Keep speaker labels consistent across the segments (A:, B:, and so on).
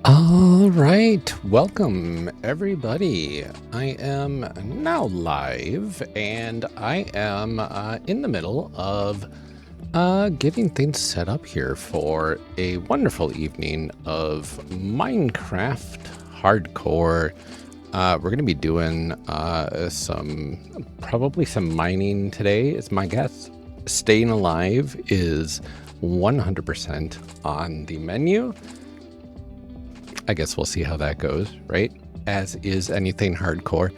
A: All right, welcome everybody. I am now live and I am in the middle of getting things set up here for a wonderful evening of Minecraft hardcore. We're going to be doing probably some mining today, is my guess. Staying alive is 100% on the menu. I guess we'll see how that goes, right? As is anything hardcore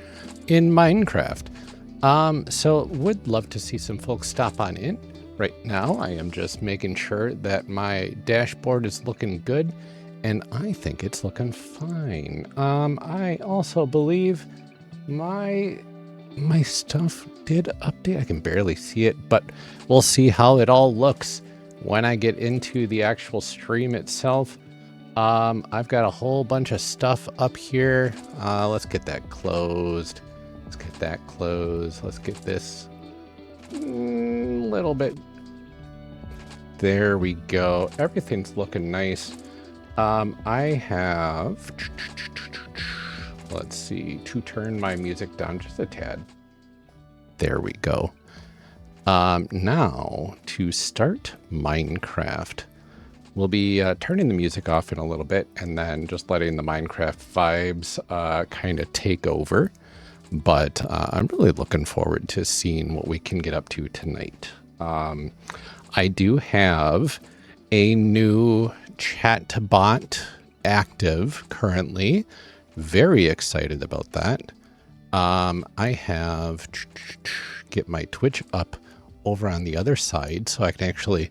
A: in Minecraft. So would love to see some folks stop on in. Right now, I am just making sure that my dashboard is looking good, and I think it's looking fine. I also believe my stuff did update. I can barely see it, but we'll see how it all looks when I get into the actual stream itself. I've got a whole bunch of stuff up here. Let's get that closed. Let's get this little bit. There we go. Everything's looking nice. I have, let's see, to turn my music down just a tad. There we go. Now to start Minecraft. We'll be turning the music off in a little bit and then just letting the Minecraft vibes kind of take over. But I'm really looking forward to seeing what we can get up to tonight. I do have a new chat bot active currently. Very excited about that. I have get my Twitch up over on the other side so I can actually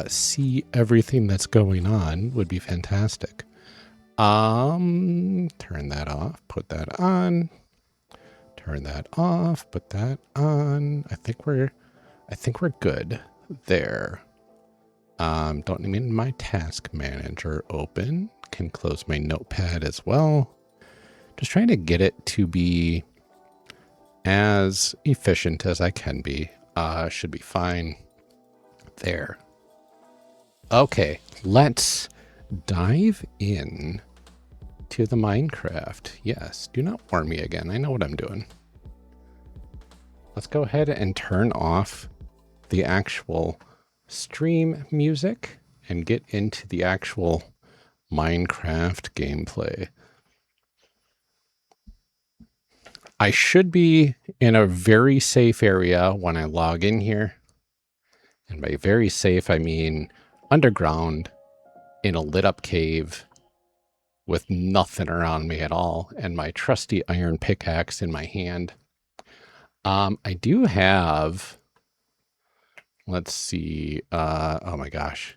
A: see everything that's going on. Would be fantastic. Turn that off, put that on, turn that off, put that on. I think we're good there. Don't need my task manager open. Can close my notepad as well. Just trying to get it to be as efficient as I can be. Should be fine there. Okay, let's dive in to the Minecraft. Yes, do not warn me again. I know what I'm doing. Let's go ahead and turn off the actual stream music and get into the actual Minecraft gameplay. I should be in a very safe area when I log in here. And by very safe, I mean underground in a lit up cave with nothing around me at all and my trusty iron pickaxe in my hand. I do have, let's see, oh my gosh,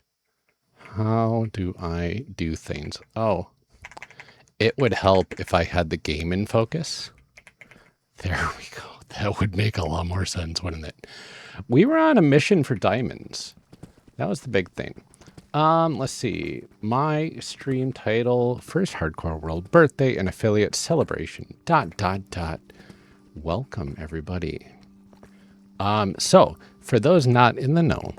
A: how do I do things? Oh, it would help if I had the game in focus. There we go. That would make a lot more sense, wouldn't it? We were on a mission for diamonds. That was the big thing. Let's see. My stream title, First Hardcore World Birthday and Affiliate Celebration. ... Welcome, everybody. So, for those not in the know,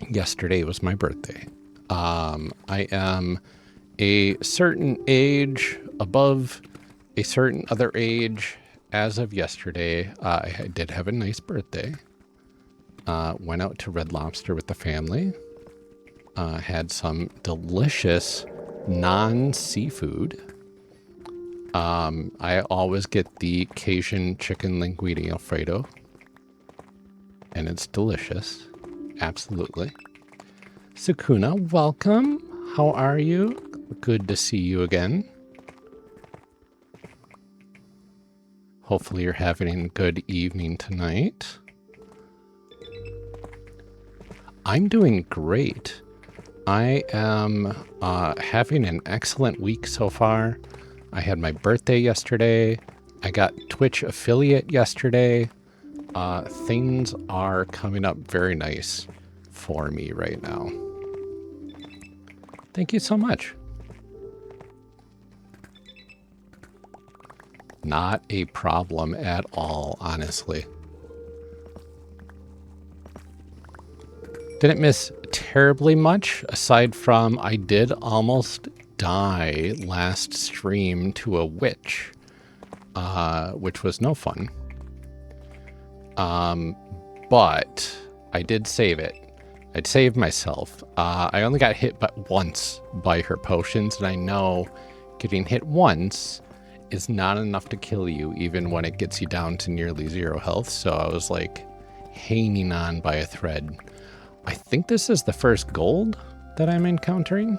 A: yesterday was my birthday. I am a certain age above a certain other age as of yesterday. I did have a nice birthday. Went out to Red Lobster with the family. Had some delicious non-seafood. I always get the Cajun chicken linguine Alfredo. And it's delicious. Absolutely. Sukuna, welcome. How are you? Good to see you again. Hopefully you're having a good evening tonight. I'm doing great. I am having an excellent week so far. I had my birthday yesterday. I got Twitch affiliate yesterday. Things are coming up very nice for me right now. Thank you so much. Not a problem at all, honestly. Didn't miss terribly much, aside from I did almost die last stream to a witch, which was no fun. But I did save it. I'd saved myself. I only got hit but once by her potions, and I know getting hit once is not enough to kill you, even when it gets you down to nearly 0 health. So I was like hanging on by a thread. I think this is the first gold that I'm encountering.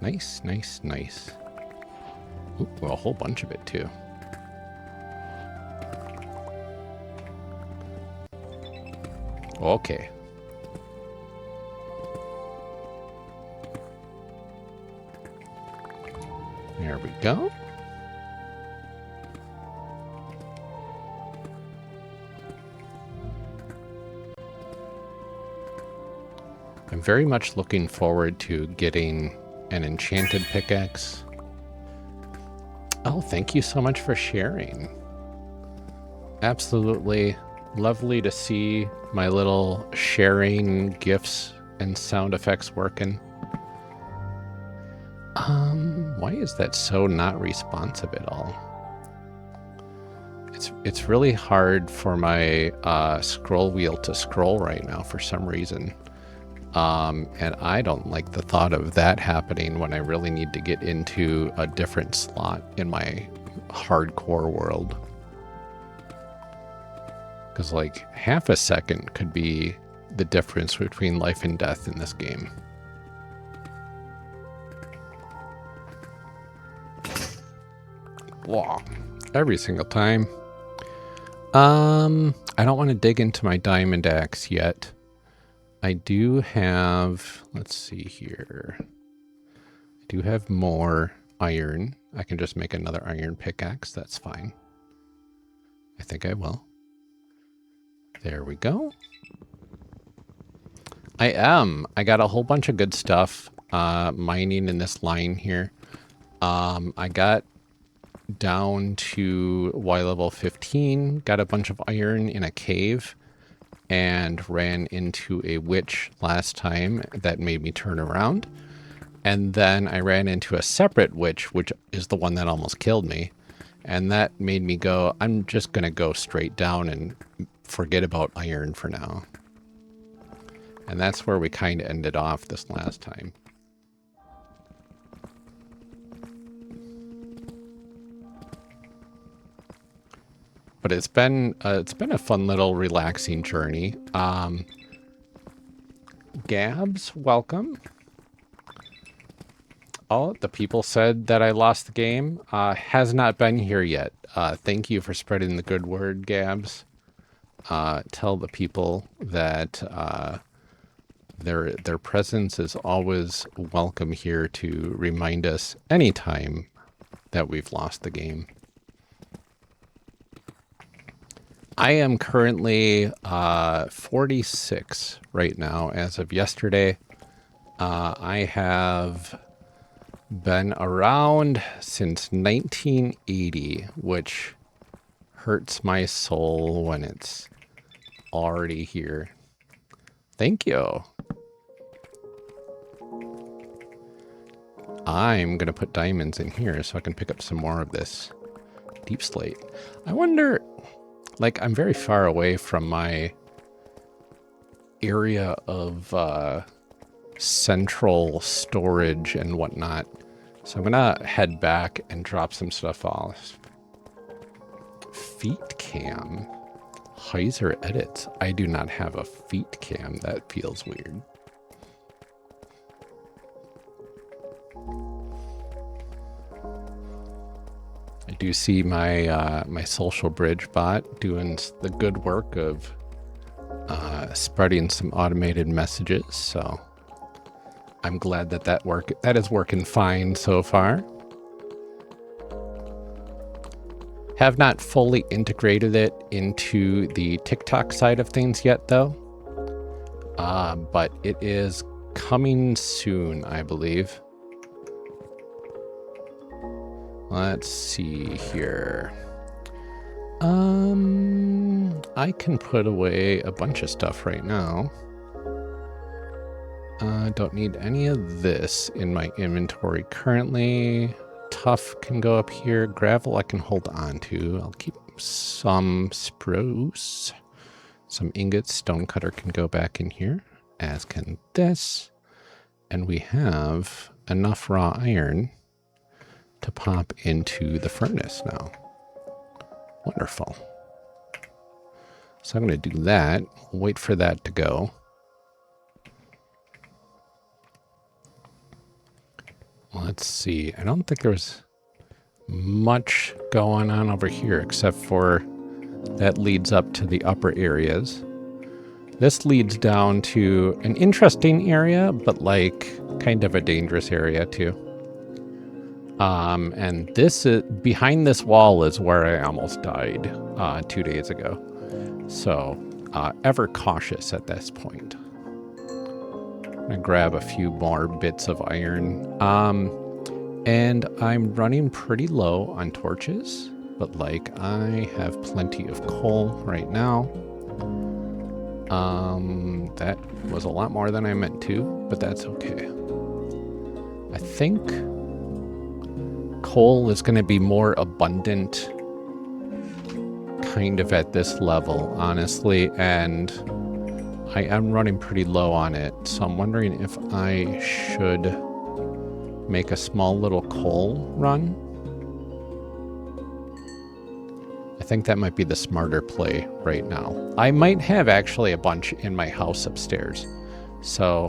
A: Nice, nice, nice. Ooh, well, a whole bunch of it too. Okay. There we go. I'm very much looking forward to getting an enchanted pickaxe. Oh, thank you so much for sharing. Absolutely lovely to see my little sharing gifs and sound effects working. Why is that so not responsive at all? It's really hard for my scroll wheel to scroll right now for some reason. And I don't like the thought of that happening when I really need to get into a different slot in my hardcore world. Because like half a second could be the difference between life and death in this game. Wow. Every single time. I don't want to dig into my diamond axe yet. I do have, let's see here. I do have more iron. I can just make another iron pickaxe. That's fine. I think I will. There we go. I got a whole bunch of good stuff mining in this line here. I got down to Y level 15, got a bunch of iron in a cave, and ran into a witch last time that made me turn around. And then I ran into a separate witch, which is the one that almost killed me. And that made me go, I'm just going to go straight down and forget about iron for now. And that's where we kind of ended off this last time. But it's been a fun little relaxing journey. Gabs, welcome. Oh, the people said that I lost the game. Has not been here yet. Thank you for spreading the good word, Gabs. Tell the people that their presence is always welcome here to remind us anytime that we've lost the game. I am currently 46 right now as of yesterday. I have been around since 1980, which hurts my soul when it's already here. Thank you. I'm going to put diamonds in here so I can pick up some more of this deep slate. I wonder... Like, I'm very far away from my area of central storage and whatnot. So I'm going to head back and drop some stuff off. Feet cam. Heiser edits. I do not have a feet cam. That feels weird. I do see my my social bridge bot doing the good work of spreading some automated messages. So I'm glad that that is working fine so far. Have not fully integrated it into the TikTok side of things yet, though. But it is coming soon, I believe. Let's see here. I can put away a bunch of stuff right now. Don't need any of this in my inventory currently. Tough can go up here. Gravel I can hold on to. I'll keep some spruce. Some ingots. Stonecutter can go back in here, as can this. And we have enough raw iron to pop into the furnace now. Wonderful. So I'm going to do that. Wait for that to go. Let's see. I don't think there was much going on over here except for that leads up to the upper areas. This leads down to an interesting area, but like kind of a dangerous area too. And this is behind this wall is where I almost died 2 days ago. So ever cautious at this point. I'm gonna grab a few more bits of iron. And I'm running pretty low on torches, but like I have plenty of coal right now. That was a lot more than I meant to, but that's okay. I think coal is going to be more abundant kind of at this level, honestly, and I am running pretty low on it, so I'm wondering if I should make a small little coal run. I think that might be the smarter play right now. I might have actually a bunch in my house upstairs. So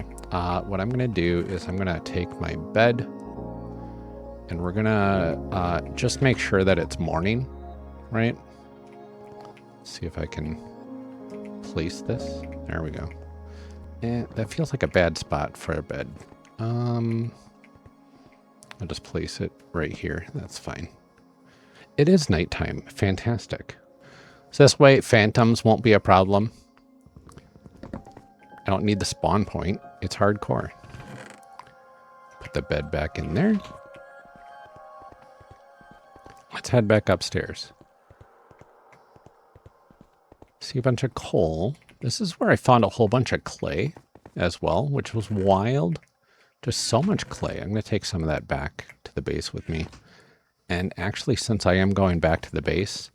A: what I'm going to do is I'm going to take my bed and we're going to just make sure that it's morning, right? See if I can place this. There we go. And that feels like a bad spot for a bed. I'll just place it right here. That's fine. It is nighttime. Fantastic. So this way, phantoms won't be a problem. I don't need the spawn point. It's hardcore. Put the bed back in there. Let's head back upstairs. See a bunch of coal. This is where I found a whole bunch of clay as well, which was wild. Just so much clay. I'm going to take some of that back to the base with me. And actually, since I am going back to the base,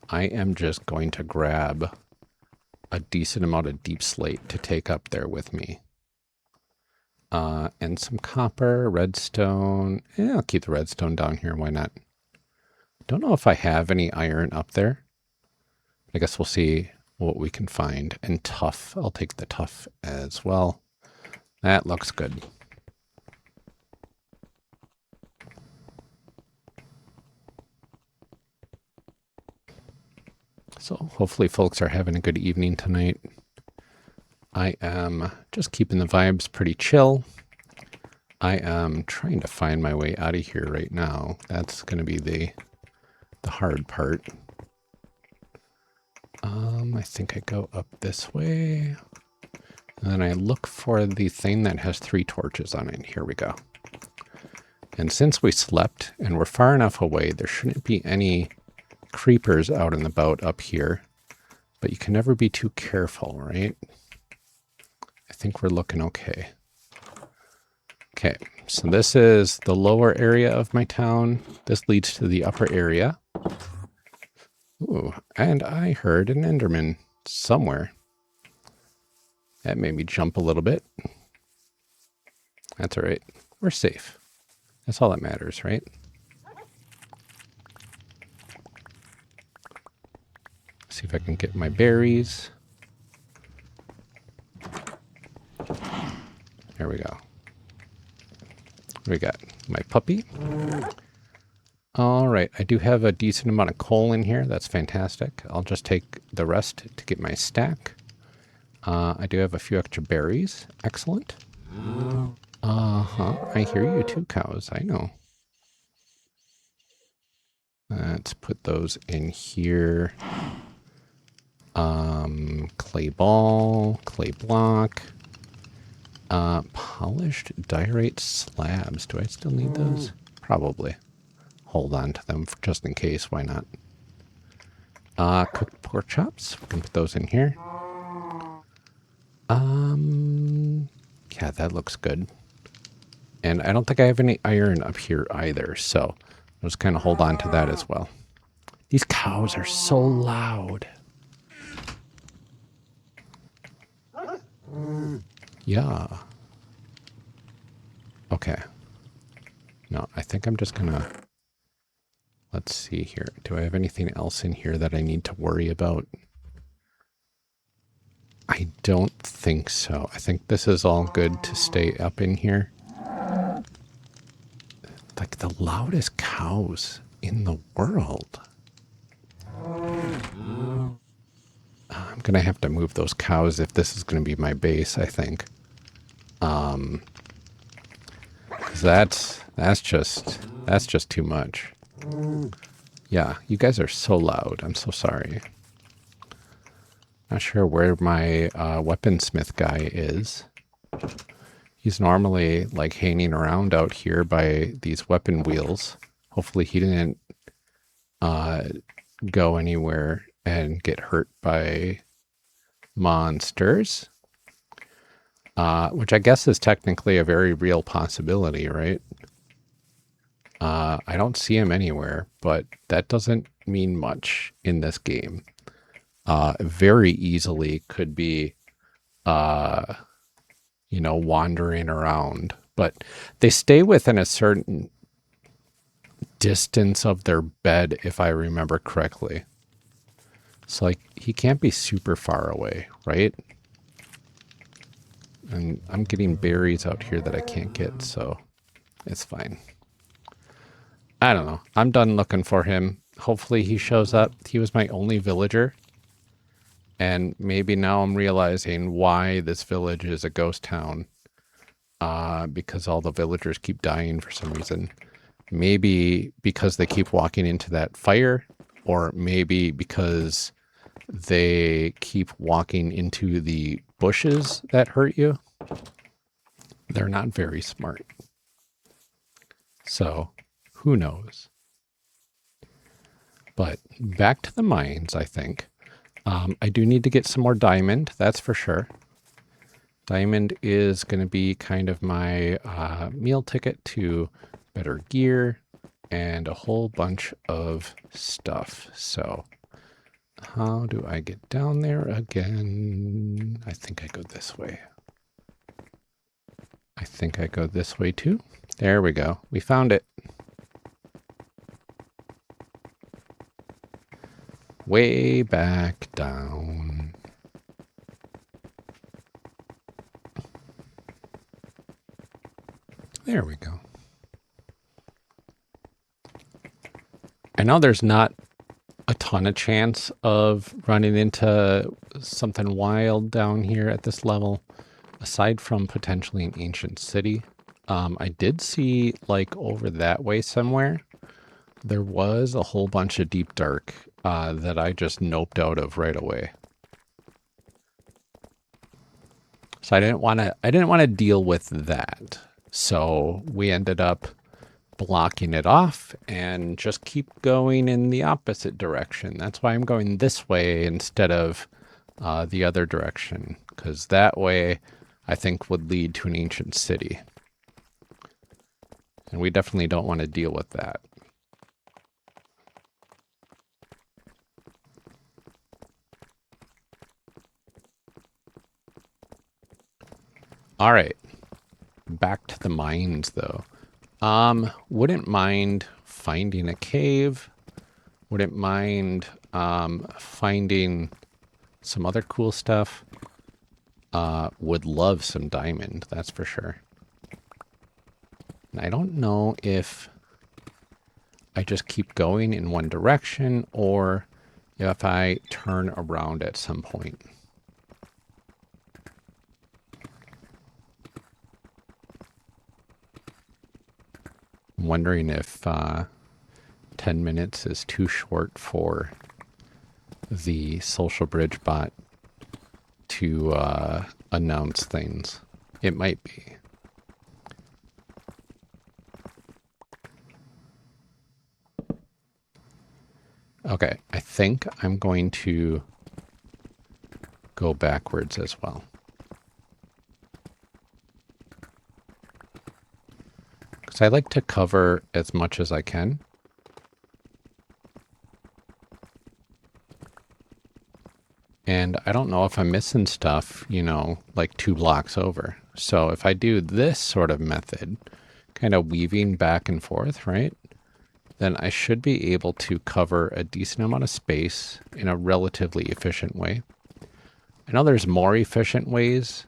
A: I am just going to grab a decent amount of deep slate to take up there with me. And some copper, redstone. Yeah, I'll keep the redstone down here. Why not? Don't know if I have any iron up there. I guess we'll see what we can find. And tough. I'll take the tough as well. That looks good. So hopefully folks are having a good evening tonight. I am just keeping the vibes pretty chill. I am trying to find my way out of here right now. That's going to be the hard part. I think I go up this way. And then I look for the thing that has 3 torches on it. Here we go. And since we slept and we're far enough away, there shouldn't be any creepers out and about up here. But you can never be too careful, right? I think we're looking okay. Okay, so this is the lower area of my town. This leads to the upper area. Ooh, and I heard an Enderman somewhere. That made me jump a little bit. That's all right. We're safe. That's all that matters, right? See if I can get my berries. There we go. We got my puppy. All right, I do have a decent amount of coal in here. That's fantastic. I'll just take the rest to get my stack. I do have a few extra berries. Excellent. I hear you too, cows. I know. Let's put those in here. Clay ball, clay block. Polished diorite slabs. Do I still need those? Probably. Hold on to them just in case. Why not? Cooked pork chops. We can put those in here. Yeah, Yeah, that looks good. And I don't think I have any iron up here either, so I'll just kind of hold on to that as well. These cows are so loud. Yeah. Okay. No, I think I'm just gonna... Let's see here. Do I have anything else in here that I need to worry about? I don't think so. I think this is all good to stay up in here. Like the loudest cows in the world. I'm going to have to move those cows if this is going to be my base, I think. 'Cause that's just too much. Yeah, you guys are so loud. I'm so sorry. Not sure where my weaponsmith guy is. He's normally like hanging around out here by these weapon wheels. Hopefully he didn't go anywhere and get hurt by monsters. Which I guess is technically a very real possibility, right? I don't see him anywhere, but that doesn't mean much in this game. Very easily could be, wandering around, but they stay within a certain distance of their bed, if I remember correctly. So, like, he can't be super far away, right? And I'm getting berries out here that I can't get, so it's fine. I don't know. I'm done looking for him. Hopefully he shows up. He was my only villager. And maybe now I'm realizing why this village is a ghost town. Because all the villagers keep dying for some reason. Maybe because they keep walking into that fire, or maybe because they keep walking into the bushes that hurt you. They're not very smart. So, who knows? But back to the mines, I think. I do need to get some more diamond, that's for sure. Diamond is going to be kind of my meal ticket to better gear and a whole bunch of stuff. So how do I get down there again? I think I go this way. I think I go this way too. There we go. We found it. Way back down. There we go. I know there's not a ton of chance of running into something wild down here at this level, aside from potentially an ancient city. I did see, like, over that way somewhere, there was a whole bunch of deep dark that I just noped out of right away. So I didn't want to deal with that. So we ended up blocking it off and just keep going in the opposite direction. That's why I'm going this way instead of the other direction, because that way I think would lead to an ancient city. And we definitely don't want to deal with that. All right, back to the mines though. Wouldn't mind finding a cave. Wouldn't mind finding some other cool stuff. Would love some diamond, that's for sure. And I don't know if I just keep going in one direction or if I turn around at some point. I'm wondering if 10 minutes is too short for the Social Bridge bot to announce things. It might be. Okay, I think I'm going to go backwards as well. because I like to cover as much as I can. And I don't know if I'm missing stuff, you know, like 2 blocks over. So if I do this sort of method, kind of weaving back and forth, right? Then I should be able to cover a decent amount of space in a relatively efficient way. I know there's more efficient ways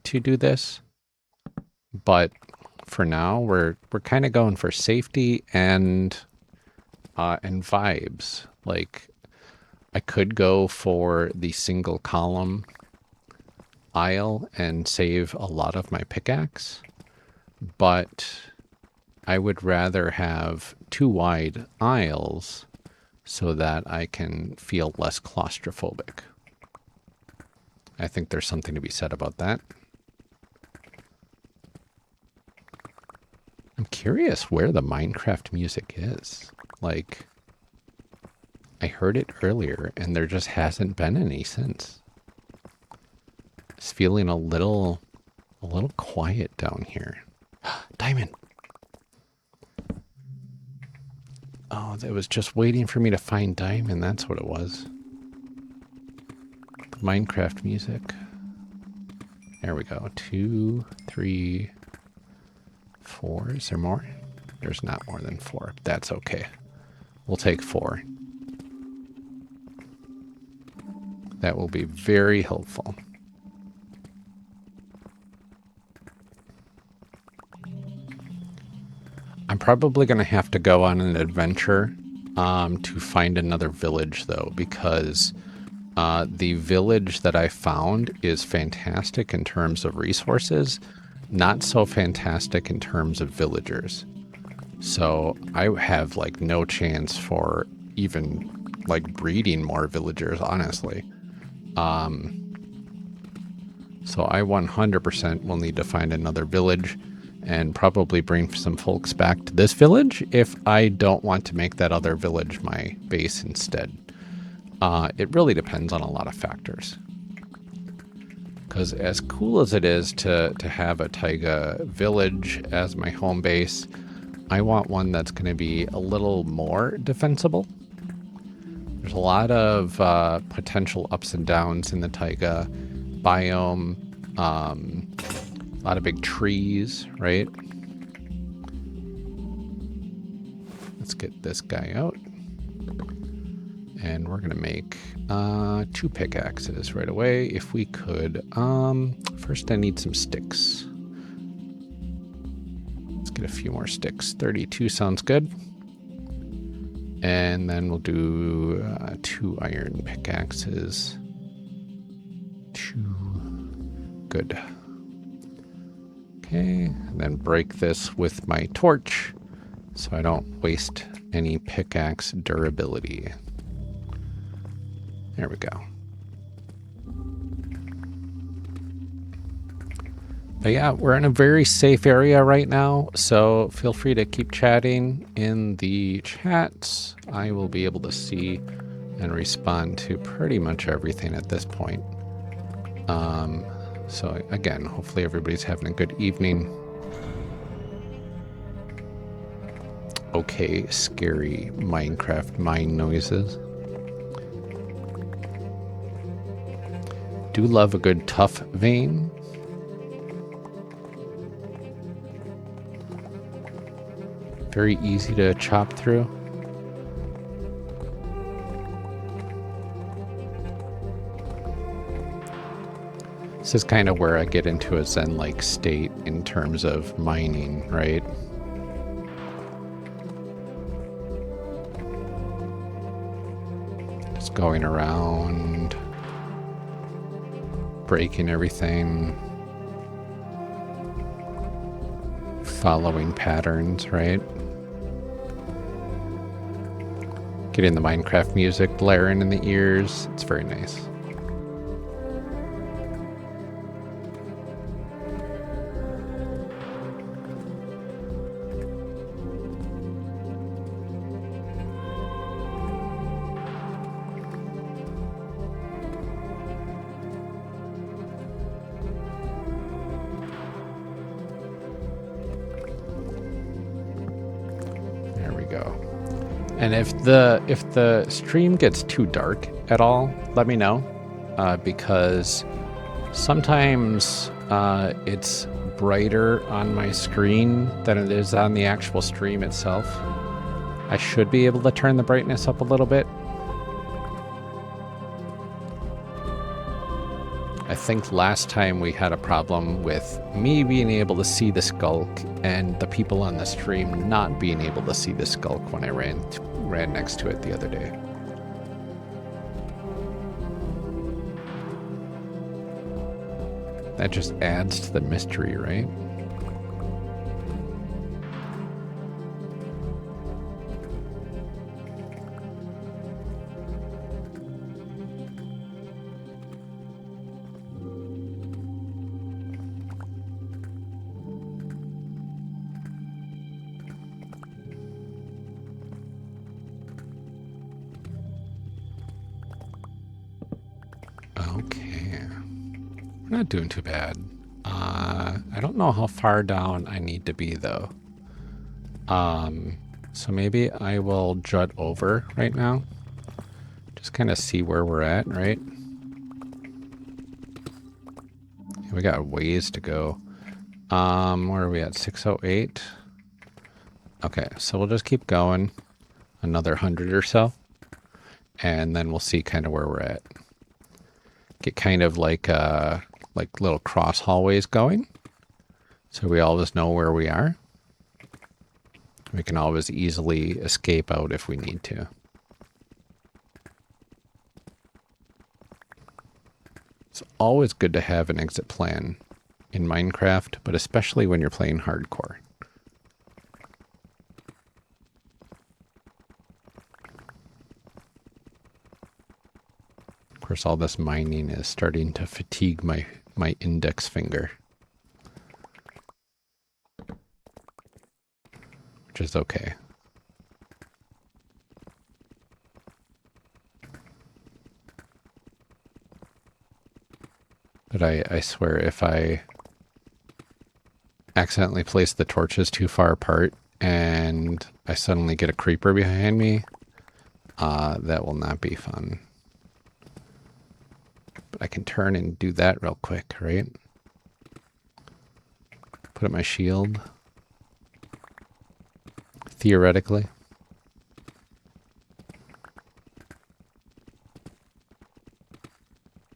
A: to do this, but for now we're kind of going for safety and vibes. Like, I could go for the single column aisle and save a lot of my pickaxe, but I would rather have 2 wide aisles so that I can feel less claustrophobic. I think there's something to be said about that. I'm curious where the Minecraft music is. Like, I heard it earlier and there just hasn't been any since. It's feeling a little quiet down here. Diamond. Oh, it was just waiting for me to find diamond. That's what it was. Minecraft music. There we go. 2, 3, 4. Is there more? There's not more than 4. That's okay. We'll take 4. That will be very helpful. I'm probably going to have to go on an adventure to find another village, though, because the village that I found is fantastic in terms of resources, not so fantastic in terms of villagers. So I have like no chance for even like breeding more villagers, honestly. So I 100% will need to find another village and probably bring some folks back to this village if I don't want to make that other village my base instead. It really depends on a lot of factors. Because as cool as it is to have a taiga village as my home base, I want one that's going to be a little more defensible. There's a lot of potential ups and downs in the taiga biome. A lot of big trees, right? Let's get this guy out. And we're going to make 2 pickaxes right away if we could. First, I need some sticks. Let's get a few more sticks. 32 sounds good. And then we'll do 2 iron pickaxes. 2. Good. Okay, and then break this with my torch so I don't waste any pickaxe durability. There we go. But yeah, we're in a very safe area right now, so feel free to keep chatting in the chats. I will be able to see and respond to pretty much everything at this point. So again, hopefully everybody's having a good evening. Okay, scary Minecraft mine noises. Do love a good tough vein. Very easy to chop through. This is kind of where I get into a Zen-like state in terms of mining, right? Just going around, breaking everything, following patterns, right? Getting the Minecraft music blaring in the ears. It's very nice. And if the stream gets too dark at all, let me know, because sometimes it's brighter on my screen than it is on the actual stream itself. I should be able to turn the brightness up a little bit. I think last time we had a problem with me being able to see the skulk and the people on the stream not being able to see the skulk when I ran next to it the other day. That just adds to the mystery, right? Okay. We're not doing too bad. I don't know how far down I need to be though. So maybe I will jut over right now. Just kind of see where we're at, right? We got ways to go. Where are we at? 608. Okay, so we'll just keep going another 100 or so, and then we'll see kind of where we're at. Get kind of like little cross hallways going, so we always know where we are. We can always easily escape out if we need to. It's always good to have an exit plan in Minecraft, but especially when you're playing hardcore. Of course, all this mining is starting to fatigue my index finger, which is okay. But I swear, if I accidentally place the torches too far apart and I suddenly get a creeper behind me, that will not be fun. But I can turn and do that real quick, right? Put up my shield. Theoretically.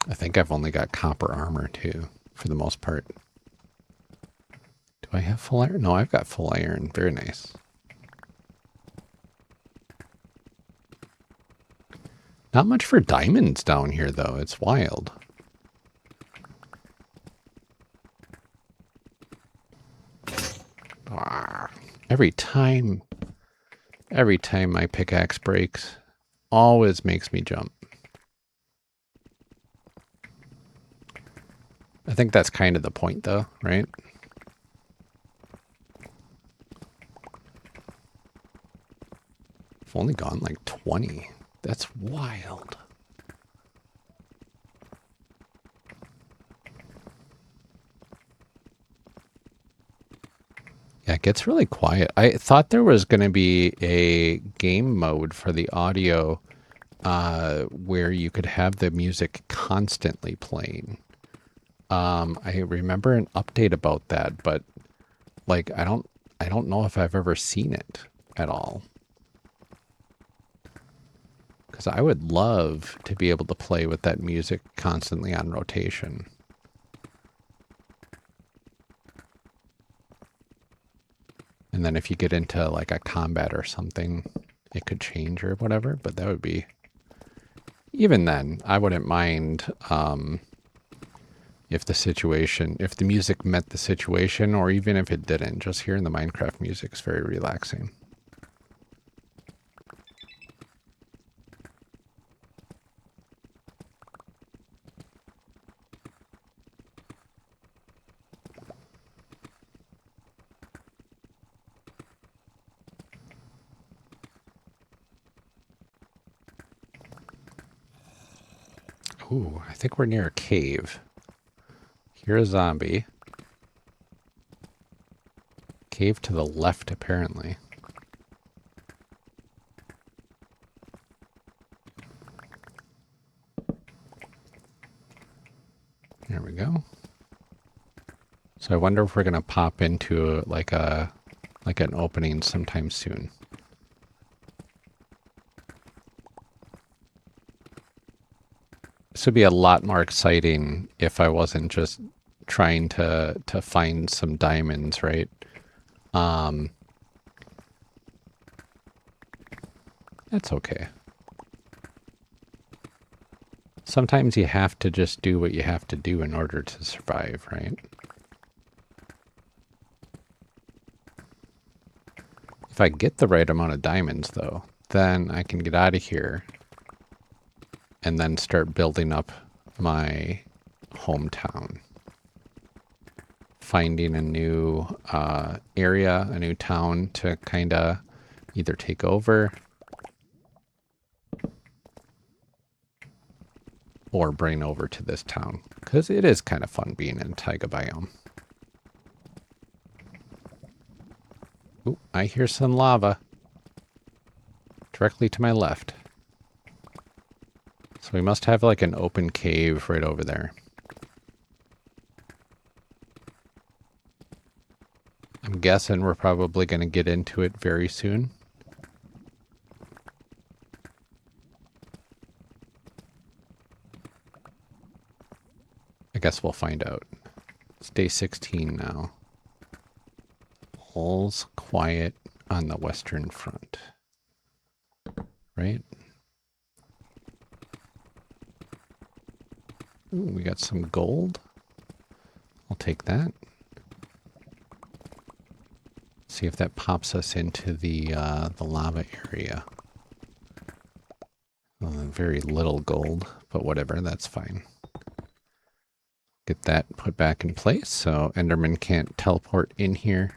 A: I think I've only got copper armor too, for the most part. Do I have full iron? No, I've got full iron. Very nice. Not much for diamonds down here, though. It's wild. Every time my pickaxe breaks, always makes me jump. I think that's kind of the point, though, right? I've only gone like 20. That's wild. Yeah, it gets really quiet. I thought there was going to be a game mode for the audio where you could have the music constantly playing. I remember an update about that, but like I don't know if I've ever seen it at all. Because I would love to be able to play with that music constantly on rotation. And then if you get into like a combat or something, it could change or whatever, but that would be... Even then, I wouldn't mind if the music met the situation, or even if it didn't. Just hearing the Minecraft music is very relaxing. Ooh, I think we're near a cave. Here's a zombie. Cave to the left, apparently. There we go. So I wonder if we're going to pop into like an opening sometime soon. This would be a lot more exciting if I wasn't just trying to find some diamonds, right? That's okay. Sometimes you have to just do what you have to do in order to survive, right? If I get the right amount of diamonds, though, then I can get out of here and then start building up my hometown. Finding a new area, a new town to kind of either take over or bring over to this town. Because it is kind of fun being in taiga biome. Ooh, I hear some lava. Directly to my left. So we must have like an open cave right over there. I'm guessing we're probably going to get into it very soon. I guess we'll find out. It's day 16 now. All's quiet on the western front. Right? Ooh, we got some gold. I'll take that. See if that pops us into the lava area. Very little gold, but whatever, that's fine. Get that put back in place so Enderman can't teleport in here.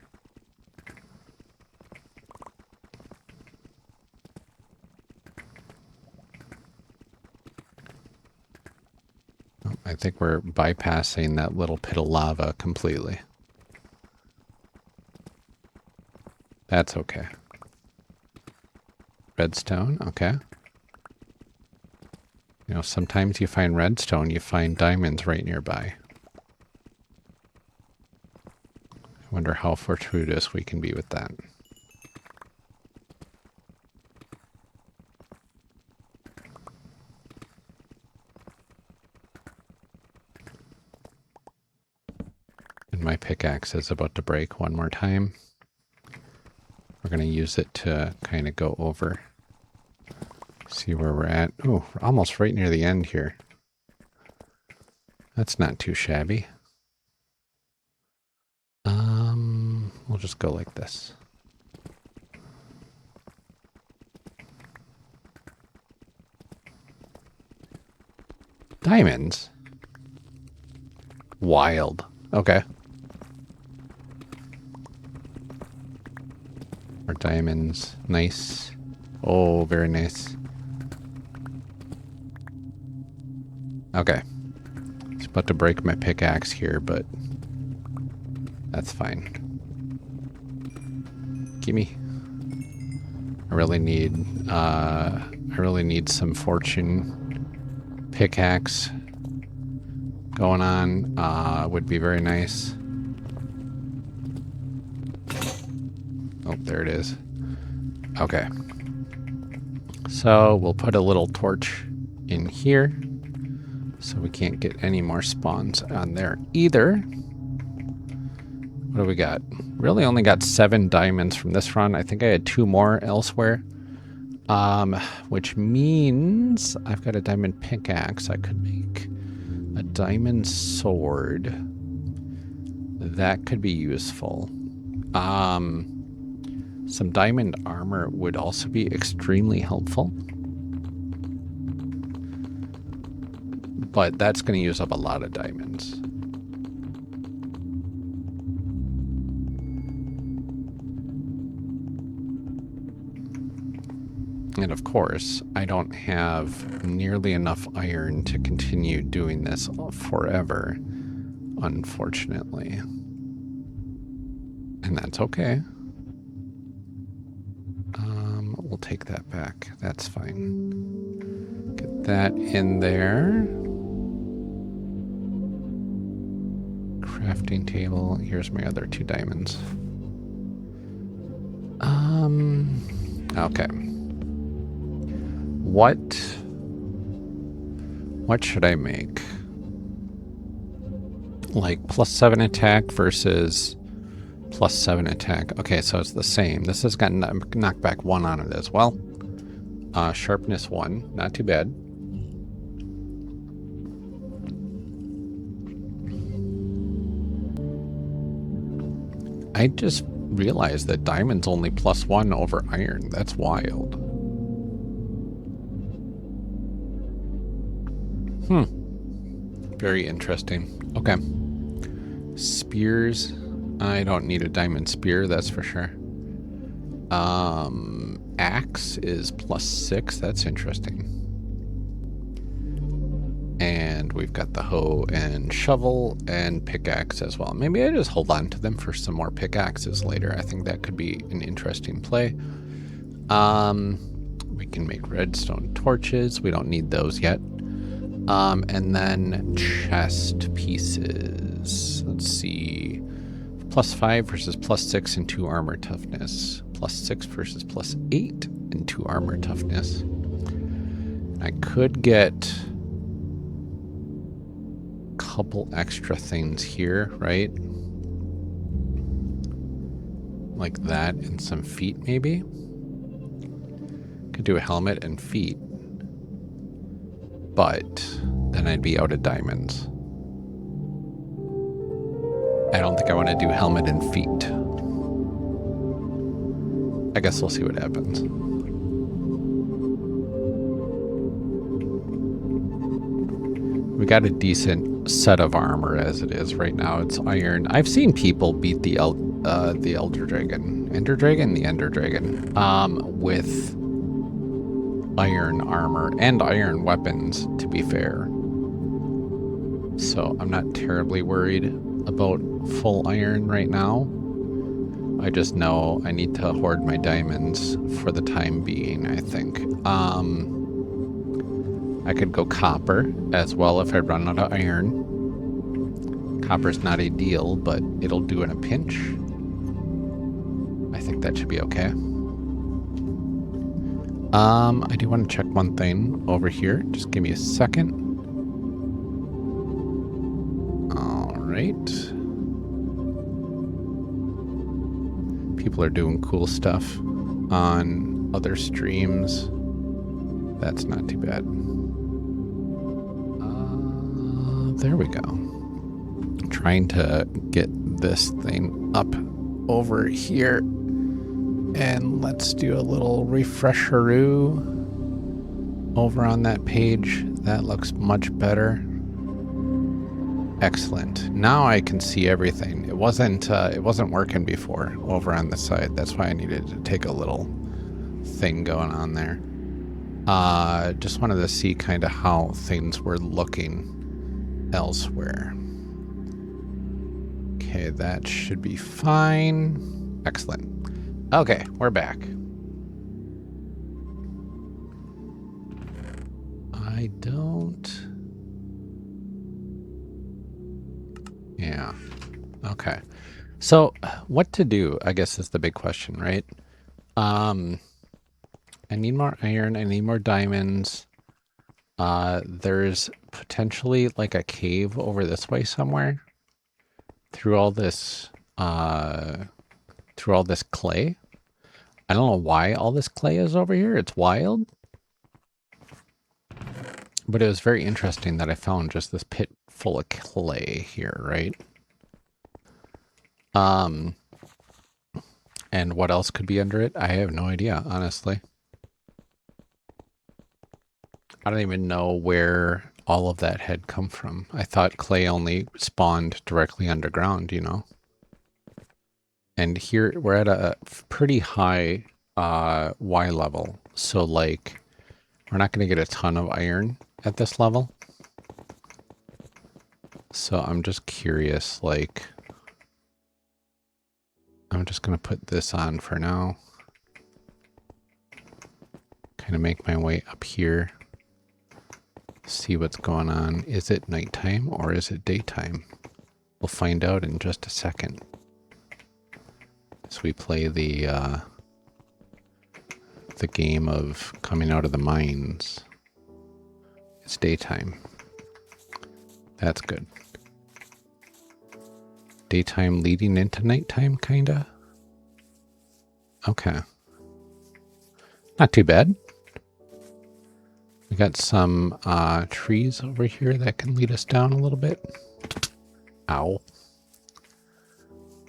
A: Oh, I think we're bypassing that little pit of lava completely. That's okay. Redstone, okay. You know, sometimes you find redstone, you find diamonds right nearby. I wonder how fortuitous we can be with that. And my pickaxe is about to break one more time. We're going to use it to kind of go over. See where we're at. Oh, we're almost right near the end here. That's not too shabby. We'll just go like this. Diamonds? Wild. Okay. Our diamonds. Nice. Oh, very nice. Okay. It's about to break my pickaxe here, but that's fine. Gimme. I really need some fortune pickaxe going on. Would be very nice. Oh, there it is. Okay. So we'll put a little torch in here so we can't get any more spawns on there either. What do we got? Really only got 7 diamonds from this run. I think I had 2 more elsewhere. Which means I've got a diamond pickaxe. I could make a diamond sword. That could be useful. Some diamond armor would also be extremely helpful. But that's going to use up a lot of diamonds. And of course, I don't have nearly enough iron to continue doing this forever, unfortunately. And that's okay. We'll take that back. That's fine. Get that in there. Crafting table. Here's my other 2 diamonds. Okay. What should I make? Like +7 attack versus +7 attack. Okay, so it's the same. This has got knockback 1 on it as well. Sharpness 1, not too bad. I just realized that diamond's only +1 over iron. That's wild. Very interesting. Okay. Spears. I don't need a diamond spear, that's for sure. Axe is +6. That's interesting. And we've got the hoe and shovel and pickaxe as well. Maybe I just hold on to them for some more pickaxes later. I think that could be an interesting play. We can make redstone torches. We don't need those yet. And then chest pieces. Let's see. +5 versus +6 and 2 armor toughness. +6 versus +8 and 2 armor toughness. I could get a couple extra things here, right? Like that and some feet maybe. Could do a helmet and feet. But then I'd be out of diamonds. I don't think I want to do helmet and feet. I guess we'll see what happens. We got a decent set of armor as it is right now. It's iron. I've seen people beat the Elder Dragon. Ender Dragon? The Ender Dragon. With iron armor and iron weapons, to be fair. So I'm not terribly worried about full iron right now. I just know I need to hoard my diamonds for the time being, I think. I could go copper as well if I run out of iron. Copper's not ideal, but it'll do in a pinch. I think that should be okay. I do want to check one thing over here. Just give me a second. All right. People are doing cool stuff on other streams. That's not too bad. There we go. Trying to get this thing up over here. And let's do a little refresheroo over on that page. That looks much better. Excellent. Now I can see everything. It wasn't working before over on the side. That's why I needed to take a little thing going on there. Just wanted to see kind of how things were looking elsewhere. Okay, that should be fine. Excellent. Okay, we're back. I don't... Yeah. Okay. So, what to do, I guess, is the big question, right? I need more iron. I need more diamonds. There's potentially like a cave over this way somewhere. Through all this clay. I don't know why all this clay is over here. It's wild. But it was very interesting that I found just this pit full of clay here, right? And what else could be under it? I have no idea, honestly. I don't even know where all of that had come from. I thought clay only spawned directly underground, you know? And here we're at a pretty high Y level. So like, we're not going to get a ton of iron at this level. So I'm just curious, like, I'm just going to put this on for now. Kind of make my way up here. See what's going on. Is it nighttime or is it daytime? We'll find out in just a second. As we play the game of coming out of the mines. It's daytime. That's good. Daytime leading into nighttime, kinda? Okay. Not too bad. We got some trees over here that can lead us down a little bit. Ow.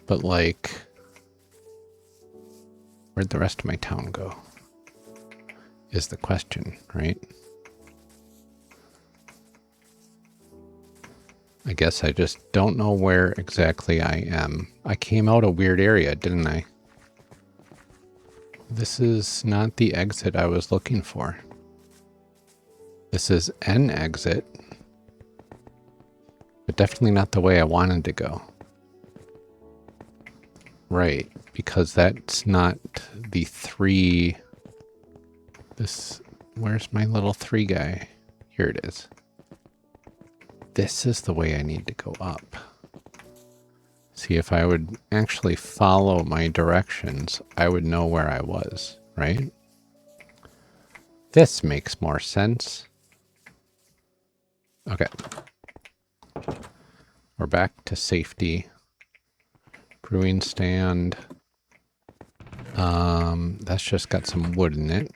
A: But like, where'd the rest of my town go? Is the question, right? I guess I just don't know where exactly I am. I came out a weird area, didn't I? This is not the exit I was looking for. This is an exit, but definitely not the way I wanted to go. Right, because that's not the 3. Where's my little 3 guy? Here it is. This is the way I need to go up. See, if I would actually follow my directions, I would know where I was, right? This makes more sense. Okay. We're back to safety. Brewing stand. That's just got some wood in it.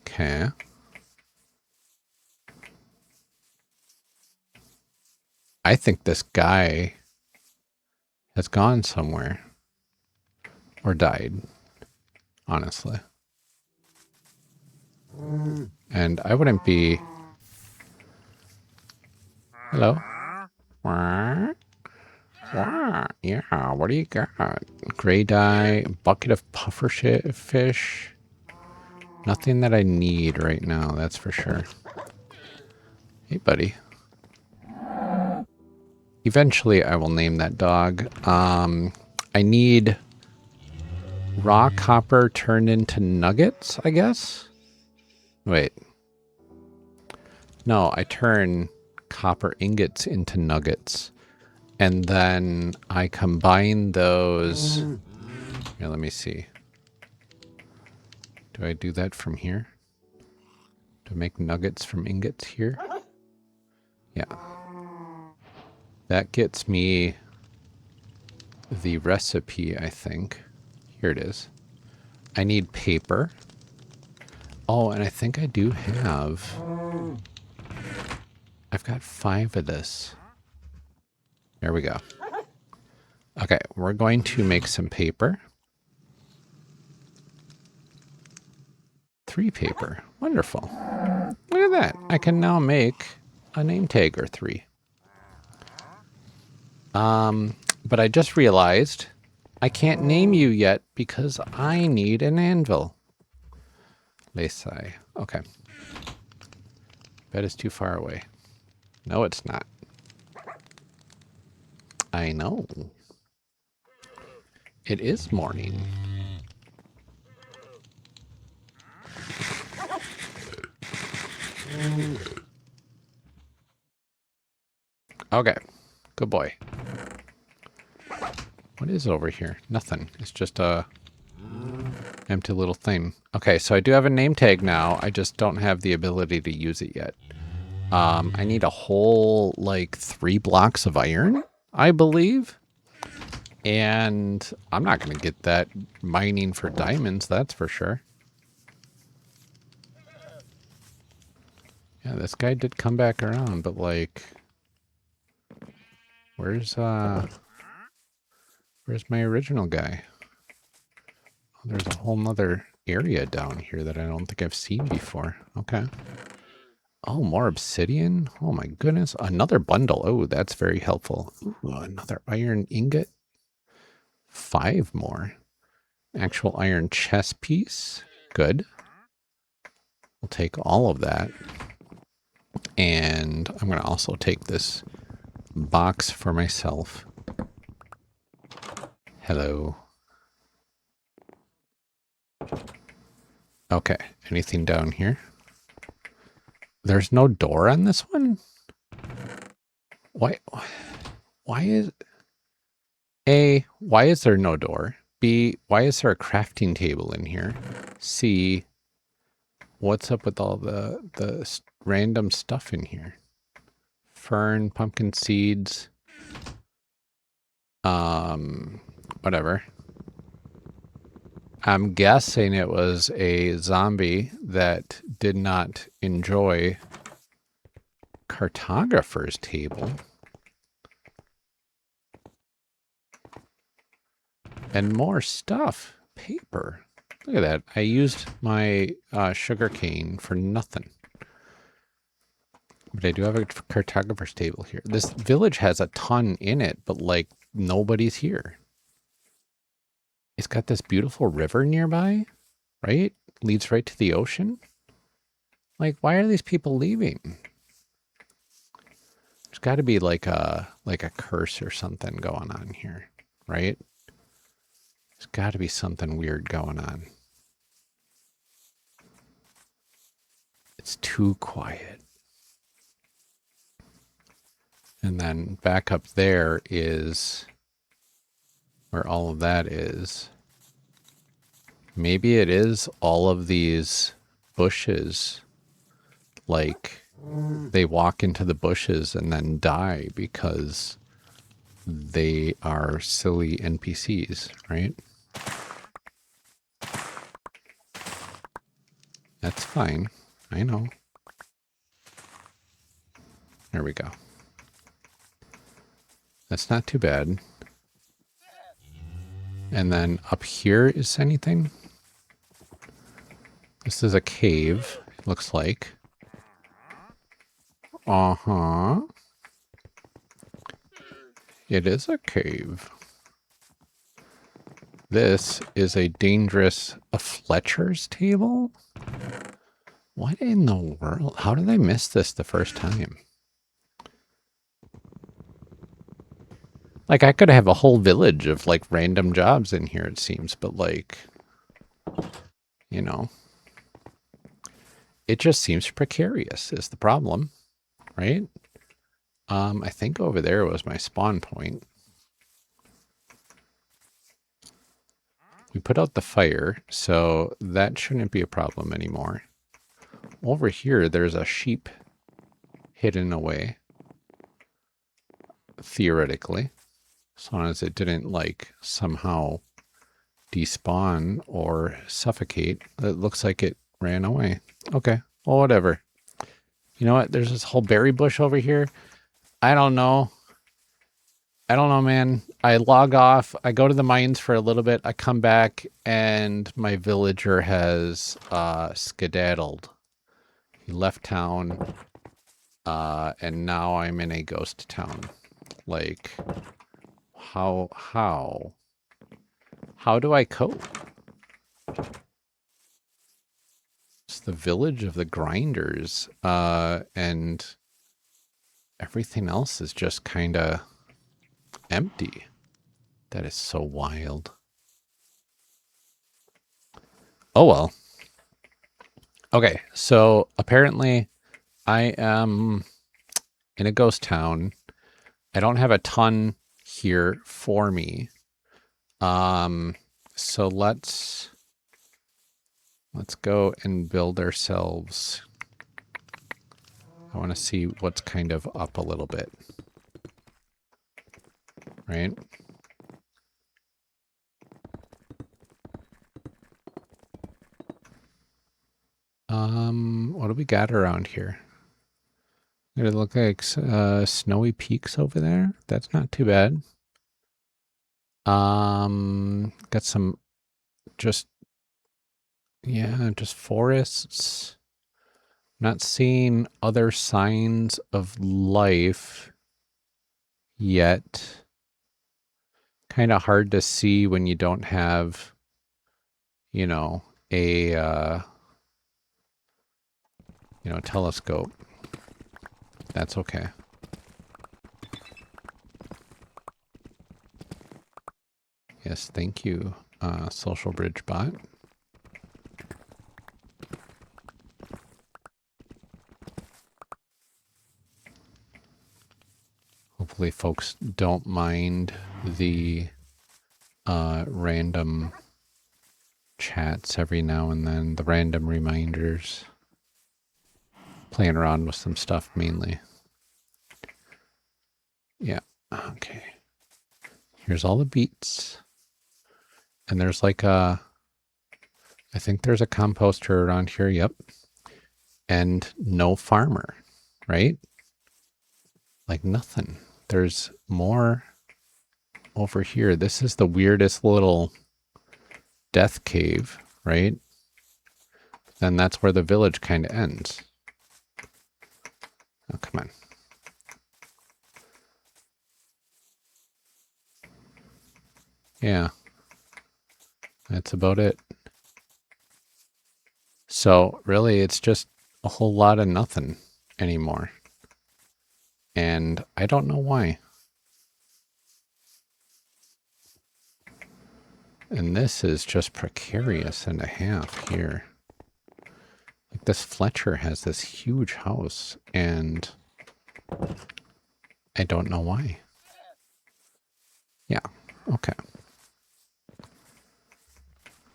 A: Okay. I think this guy has gone somewhere. Or died. Honestly. And I wouldn't be... Hello? Yeah, what do you got? Gray dye, bucket of puffer fish. Nothing that I need right now, that's for sure. Hey, buddy. Eventually, I will name that dog. I need raw copper turned into nuggets, I guess? Wait. No, I turn copper ingots into nuggets. And then I combine those. Here, let me see. Do I do that from here? To make nuggets from ingots here? Yeah. That gets me the recipe, I think. Here it is. I need paper. Oh, and I think I do have... I've got 5 of this. There we go. Okay, we're going to make some paper. 3 paper. Wonderful. Look at that. I can now make a name tag or 3. But I just realized I can't name you yet because I need an anvil. Lesai. Okay. Bed is too far away. No, it's not. I know. It is morning. Okay. Good boy. What is over here? Nothing. It's just a empty little thing. Okay, so I do have a name tag now. I just don't have the ability to use it yet. I need a whole, like, 3 blocks of iron, I believe. And I'm not going to get that mining for diamonds, that's for sure. Yeah, this guy did come back around, but, like... Where's my original guy? Oh, there's a whole nother area down here that I don't think I've seen before. Okay. Oh, more obsidian? Oh my goodness. Another bundle. Oh, that's very helpful. Ooh, another iron ingot. 5 more. Actual iron chess piece. Good. We'll take all of that. And I'm going to also take this box for myself. Hello. Okay. Anything down here? There's no door on this one? why is A, why is there no door? B, why is there a crafting table in here? C, what's up with all the random stuff in here? Fern, pumpkin seeds, whatever. I'm guessing it was a zombie that did not enjoy cartographer's table. And more stuff. Paper. Look at that. I used my sugar cane for nothing. But I do have a cartographer's table here. This village has a ton in it, but like nobody's here. It's got this beautiful river nearby, right? Leads right to the ocean. Like, why are these people leaving? There's got to be like a curse or something going on here, right? There's got to be something weird going on. It's too quiet. And then back up there is where all of that is. Maybe it is all of these bushes. Like they walk into the bushes and then die because they are silly NPCs, right? That's fine. I know. There we go. That's not too bad. And then up here is anything? This is a cave, looks like. Uh-huh. It is a cave. This is a Fletcher's table? What in the world? How did I miss this the first time? Like, I could have a whole village of, like, random jobs in here, it seems. But, like, you know. It just seems precarious is the problem, right? I think over there was my spawn point. We put out the fire, so that shouldn't be a problem anymore. Over here, there's a sheep hidden away. Theoretically. As long as it didn't, like, somehow despawn or suffocate. It looks like it ran away. Okay, well, whatever. You know what? There's this whole berry bush over here. I don't know. I don't know, man. I log off. I go to the mines for a little bit. I come back, and my villager has skedaddled. He left town, and now I'm in a ghost town. Like, how do I cope? It's the village of the grinders, and everything else is just kind of empty. That is so wild. Oh well. Okay, so apparently I am in a ghost town. I don't have a ton here for me. So let's go and build ourselves. I want to see what's kind of up a little bit. Right? What do we got around here? It look like snowy peaks over there. That's not too bad. Got some just forests. Not seeing other signs of life yet. Kind of hard to see when you don't have, you know, a telescope. That's okay. Yes, thank you, Social Bridge Bot. Hopefully folks don't mind the random chats every now and then, the random reminders. Playing around with some stuff mainly. Yeah, okay. Here's all the beets. And there's like I think there's a composter around here, yep. And no farmer, right? Like nothing. There's more over here. This is the weirdest little death cave, right? And that's where the village kind of ends. Oh, come on. Yeah. That's about it. So really, it's just a whole lot of nothing anymore. And I don't know why. And this is just precarious and a half here. Like this Fletcher has this huge house and I don't know why. Yeah, okay.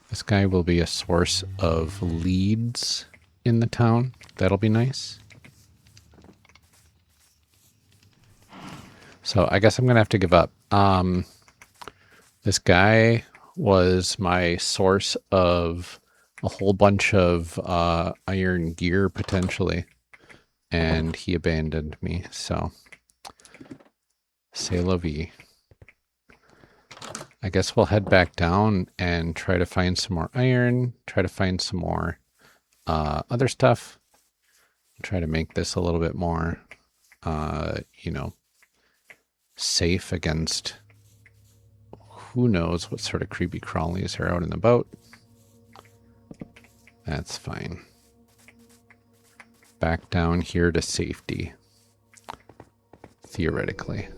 A: This guy will be a source of leads in the town. That'll be nice. So I guess I'm going to have to give up. This guy was my source of a whole bunch of iron gear potentially. And he abandoned me, so c'est la vie. I guess we'll head back down and try to find some more iron, try to find some more other stuff, try to make this a little bit more, you know, safe against who knows what sort of creepy crawlies are out in the boat. That's fine. Back down here to safety. Theoretically.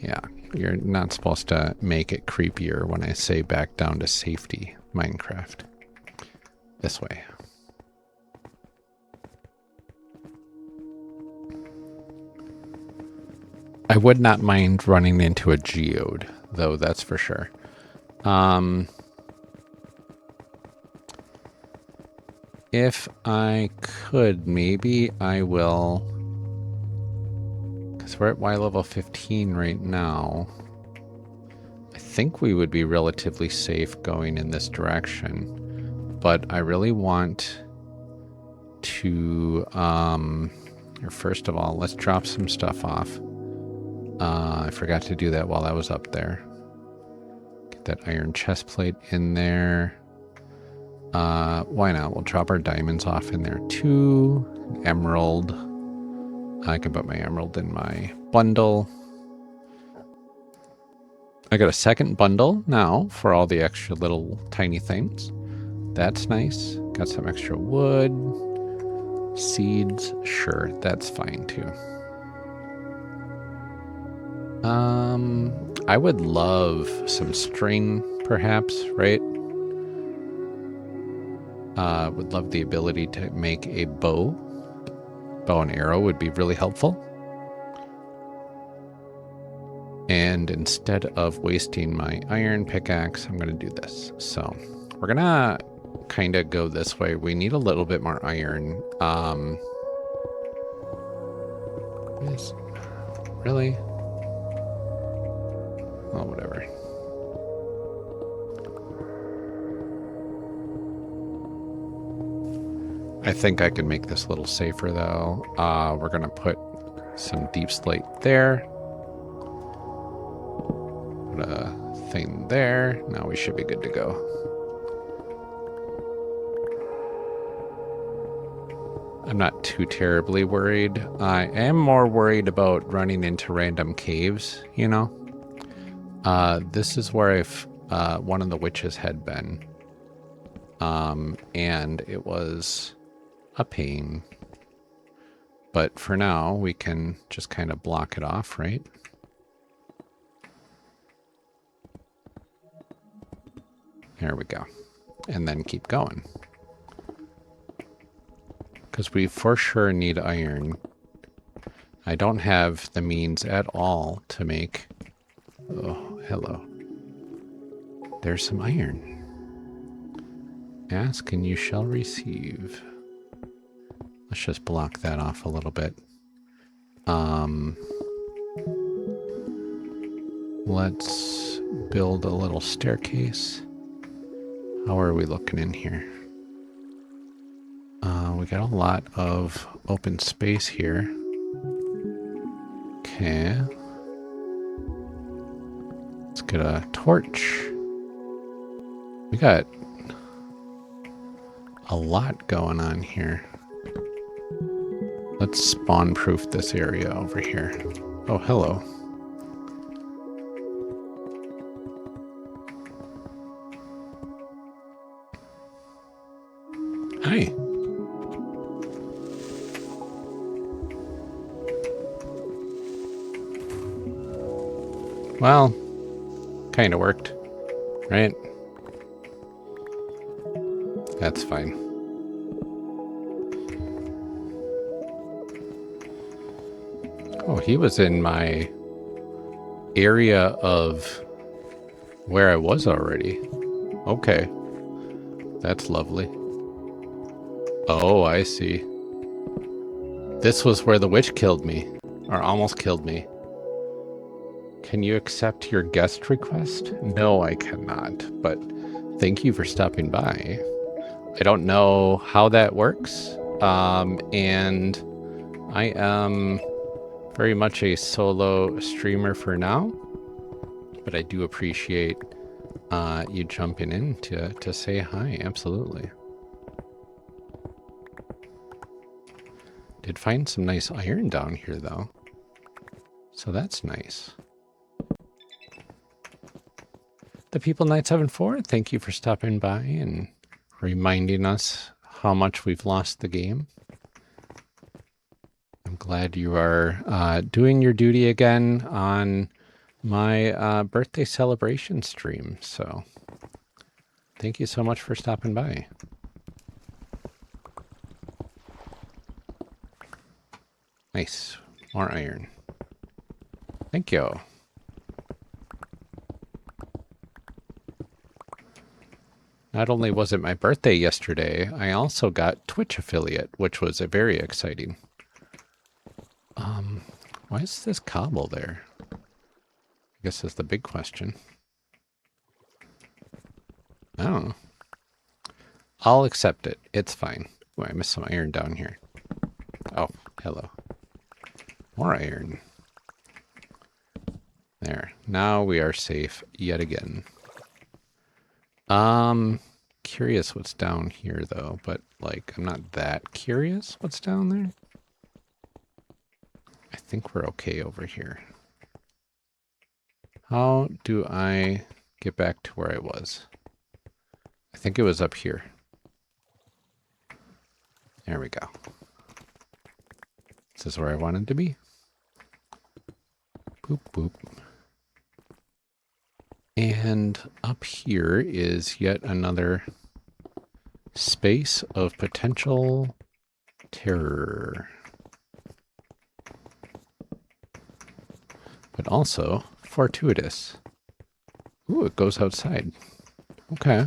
A: Yeah. You're not supposed to make it creepier when I say back down to safety, Minecraft. This way. I would not mind running into a geode, though, that's for sure. If I could, maybe I will... Because we're at Y level 15 right now. I think we would be relatively safe going in this direction. But I really want to... or first of all, let's drop some stuff off. I forgot to do that while I was up there. Get that iron chest plate in there. Why not? We'll drop our diamonds off in there too. Emerald. I can put my emerald in my bundle. I got a second bundle now for all the extra little tiny things. That's nice. Got some extra wood. Seeds. Sure, that's fine too. I would love some string, perhaps, right? Would love the ability to make a bow. Bow and arrow would be really helpful. And instead of wasting my iron pickaxe, I'm going to do this. So we're going to kind of go this way. We need a little bit more iron. Really? Oh, whatever. I think I can make this a little safer, though. We're going to put some deep slate there. Put a thing there. Now we should be good to go. I'm not too terribly worried. I am more worried about running into random caves, you know? This is where one of the witches had been. And it was a pain. But for now, we can just kind of block it off, right? There we go. And then keep going. Because we for sure need iron. I don't have the means at all to make... Oh, hello. There's some iron. Ask and you shall receive. Let's just block that off a little bit. Let's build a little staircase. How are we looking in here? We got a lot of open space here. Okay. Let's get a torch. We got a lot going on here. Let's spawn-proof this area over here. Oh, hello. Hi. Well, kind of worked, right? That's fine. Oh, he was in my area of where I was already. Okay. That's lovely. Oh, I see. This was where the witch killed me. Or almost killed me. Can you accept your guest request? No, I cannot. But thank you for stopping by. I don't know how that works. And I am very much a solo streamer for now. But I do appreciate you jumping in to say hi. Absolutely. Did find some nice iron down here, though. So that's nice. The People Knight 74, thank you for stopping by and reminding us how much we've lost the game. I'm glad you are doing your duty again on my birthday celebration stream. So thank you so much for stopping by. Nice. More iron. Thank you. Not only was it my birthday yesterday, I also got Twitch affiliate, which was very exciting. Why is this cobble there? I guess that's the big question. I don't know. I'll accept it. It's fine. Oh, I missed some iron down here. Oh, hello. More iron. There. Now we are safe yet again. Curious what's down here though, but like I'm not that curious what's down there. I think we're okay over here. How do I get back to where I was? I think it was up here. There we go. This is where I wanted to be. Boop, boop. And up here is yet another space of potential terror. But also fortuitous. Ooh, it goes outside. Okay.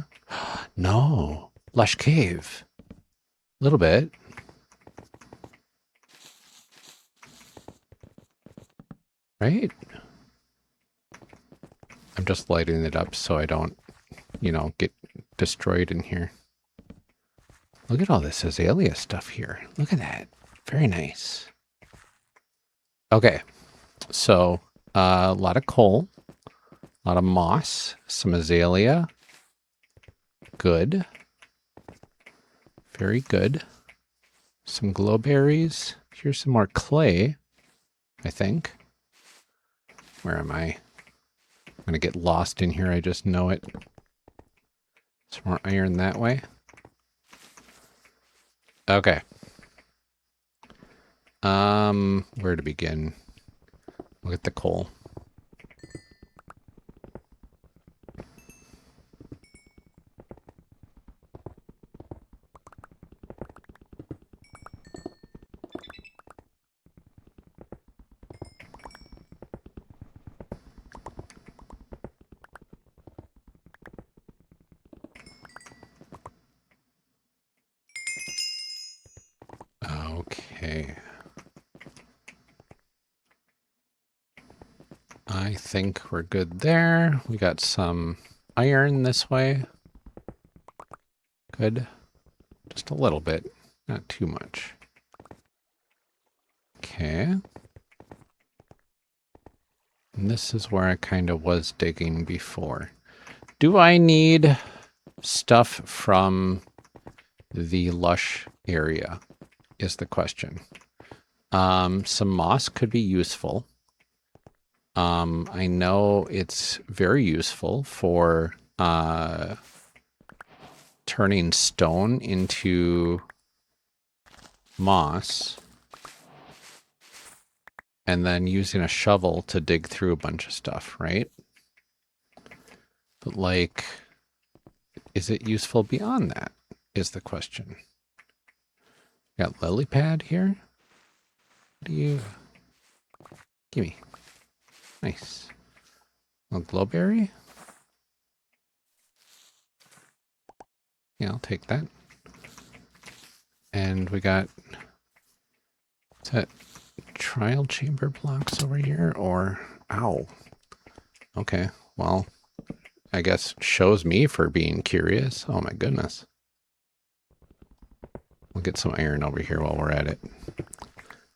A: No. Lush cave. A little bit. Right? I'm just lighting it up so I don't, you know, get destroyed in here. Look at all this azalea stuff here. Look at that. Very nice. Okay. So, a lot of coal. A lot of moss. Some azalea. Good. Very good. Some glowberries. Here's some more clay, I think. Where am I? I'm going to get lost in here. I just know it. Some more iron that way. Okay. Where to begin? Look at the coal. Okay. I think we're good there. We got some iron this way. Good. Just a little bit, not too much. Okay. And this is where I kind of was digging before. Do I need stuff from the lush area is the question. Some moss could be useful. I know it's very useful for turning stone into moss and then using a shovel to dig through a bunch of stuff, right? But like, is it useful beyond that is the question. Got lily pad here. What do you... Gimme. Nice. A glowberry? Yeah, I'll take that. And we got... Is that trial chamber blocks over here? Or... Ow. Okay, well... I guess shows me for being curious. Oh my goodness. We'll get some iron over here while we're at it.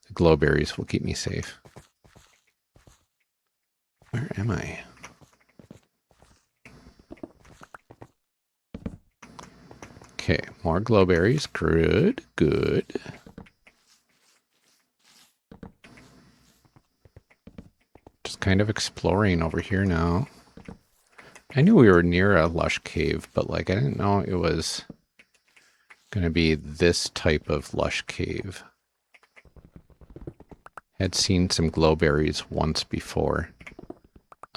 A: The glowberries will keep me safe. Where am I? Okay, more glowberries. Good, good. Just kind of exploring over here now. I knew we were near a lush cave, but like I didn't know it was going to be this type of lush cave. Had seen some glowberries once before.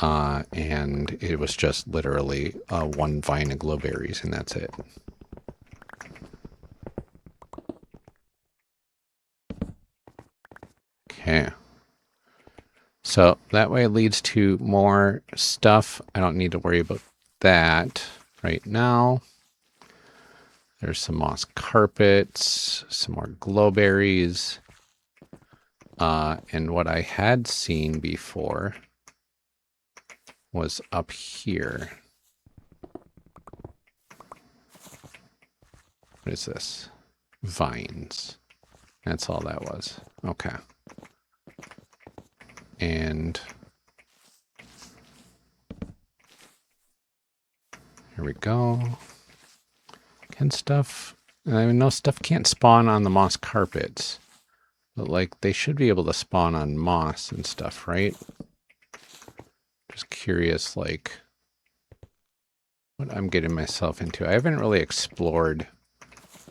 A: And it was just literally one vine of glowberries, and that's it. Okay. So that way it leads to more stuff. I don't need to worry about that right now. There's some moss carpets, some more glowberries. And what I had seen before was up here. What is this? Vines. That's all that was. Okay. And here we go. Can stuff... I know stuff can't spawn on the moss carpets. But like, they should be able to spawn on moss and stuff, right? Just curious, like, what I'm getting myself into. I haven't really explored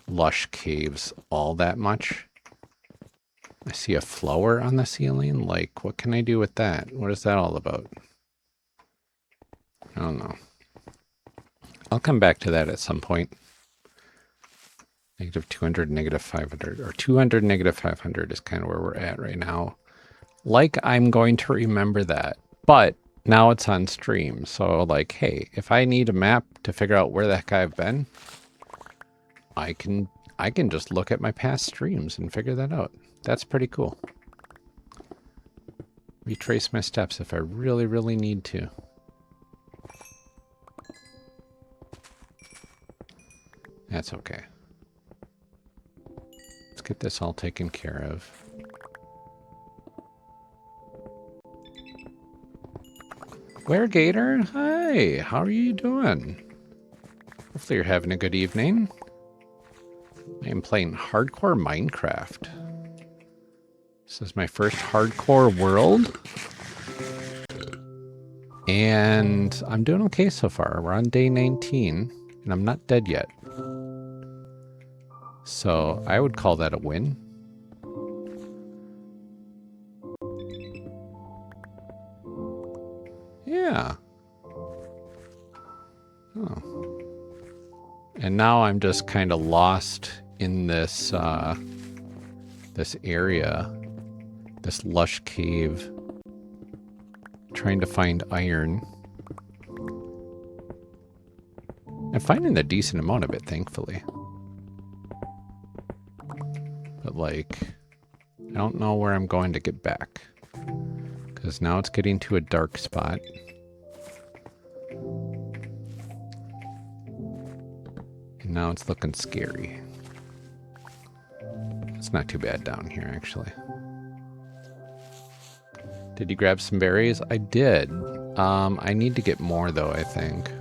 A: lush caves all that much. I see a flower on the ceiling. Like, what can I do with that? What is that all about? I don't know. I'll come back to that at some point. Negative 200, negative 500, or 200, negative 500 is kind of where we're at right now. Like, I'm going to remember that, but now it's on stream. So like, hey, if I need a map to figure out where the heck I've been, I can just look at my past streams and figure that out. That's pretty cool. Retrace my steps if I really, really need to. That's okay. Let's get this all taken care of. Gator, hi, how are you doing? Hopefully you're having a good evening. I am playing hardcore Minecraft. This is my first hardcore world. And I'm doing okay so far. We're on day 19, and I'm not dead yet. So I would call that a win. Yeah. Oh. And now I'm just kind of lost in this this area, this lush cave, trying to find iron. I'm finding a decent amount of it, thankfully. But like, I don't know where I'm going to get back. Because now it's getting to a dark spot. And now it's looking scary. It's not too bad down here, actually. Did you grab some berries? I did. I need to get more, though, I think.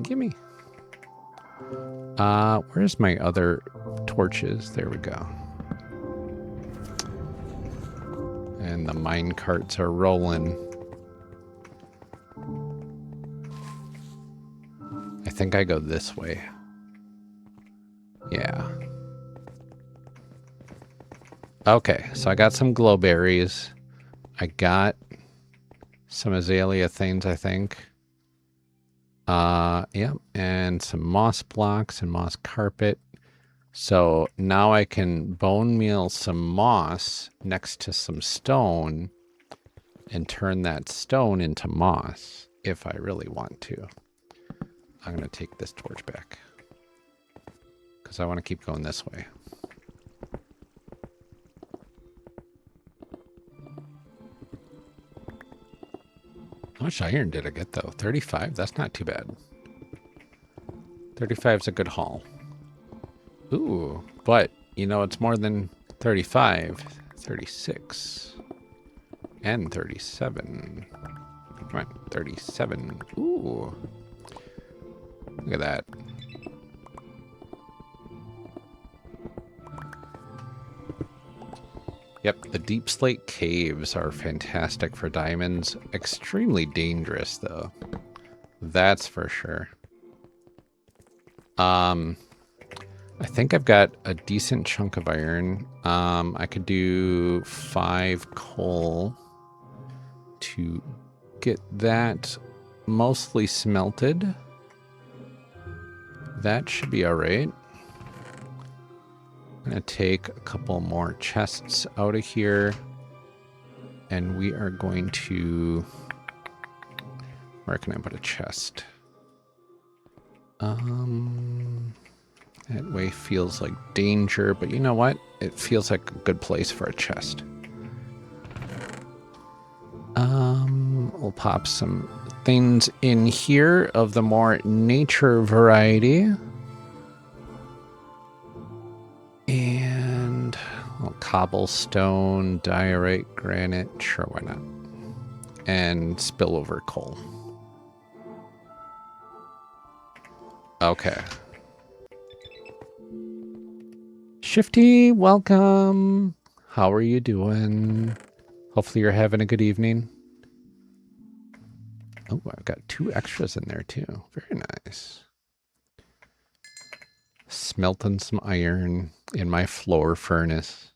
A: Gimme. Where's my other torches? There we go. And the mine carts are rolling. I think I go this way. Yeah. Okay, so I got some glowberries. I got some azalea things, I think. Yeah, and some moss blocks and moss carpet. So now I can bone meal some moss next to some stone and turn that stone into moss if I really want to. I'm going to take this torch back because I want to keep going this way. How much iron did I get, though? 35? That's not too bad. 35 is a good haul. Ooh, but, you know, it's more than 35. 36. And 37. Come on, 37. Ooh. Look at that. Yep, the deep slate caves are fantastic for diamonds. Extremely dangerous, though. That's for sure. I think I've got a decent chunk of iron. I could do 5 coal to get that mostly smelted. That should be all right. I'm going to take a couple more chests out of here. And we are going to... Where can I put a chest? That way feels like danger, but you know what? It feels like a good place for a chest. We'll pop some things in here of the more nature variety. And well, cobblestone, diorite, granite, sure, why not? And spillover coal. Okay. Shifty, welcome. How are you doing? Hopefully you're having a good evening. Oh, I've got 2 extras in there too. Very nice. Smelting some iron in my floor furnace.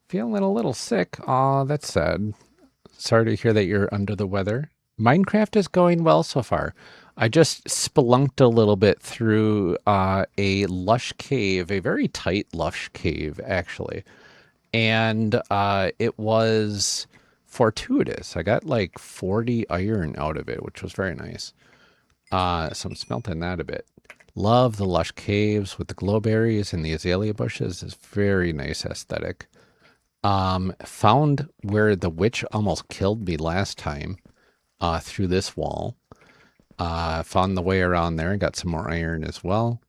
A: Feeling a little sick. Aw, that's sad. Sorry to hear that you're under the weather. Minecraft is going well so far. I just spelunked a little bit through a lush cave, a very tight lush cave, actually. And it was fortuitous. I got like 40 iron out of it, which was very nice. So I'm smelting that a bit. Love the lush caves with the glowberries and the azalea bushes. It's very nice aesthetic. Found where the witch almost killed me last time through this wall. Found the way around there and got some more iron as well.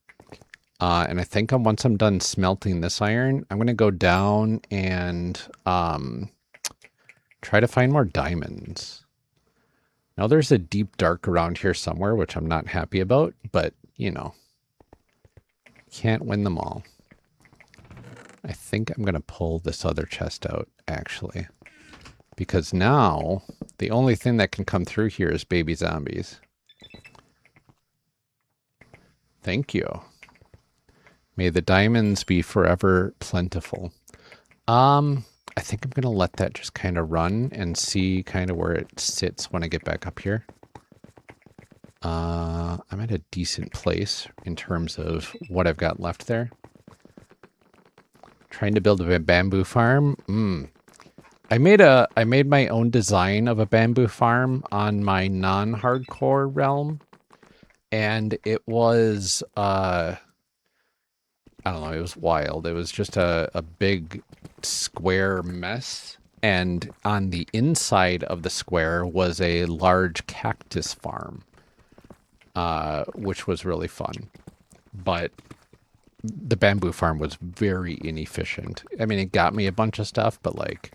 A: And I think once I'm done smelting this iron, I'm going to go down and try to find more diamonds. Now there's a deep dark around here somewhere, which I'm not happy about, but, you know, can't win them all. I think I'm going to pull this other chest out, actually. Because now, the only thing that can come through here is baby zombies. Thank you. May the diamonds be forever plentiful. I think I'm going to let that just kind of run and see kind of where it sits when I get back up here. I'm at a decent place in terms of what I've got left there. Trying to build a bamboo farm. I made my own design of a bamboo farm on my non-hardcore realm. And it was, I don't know, it was wild. It was just a big square mess. And on the inside of the square was a large cactus farm, which was really fun. But the bamboo farm was very inefficient. I mean, it got me a bunch of stuff, but like,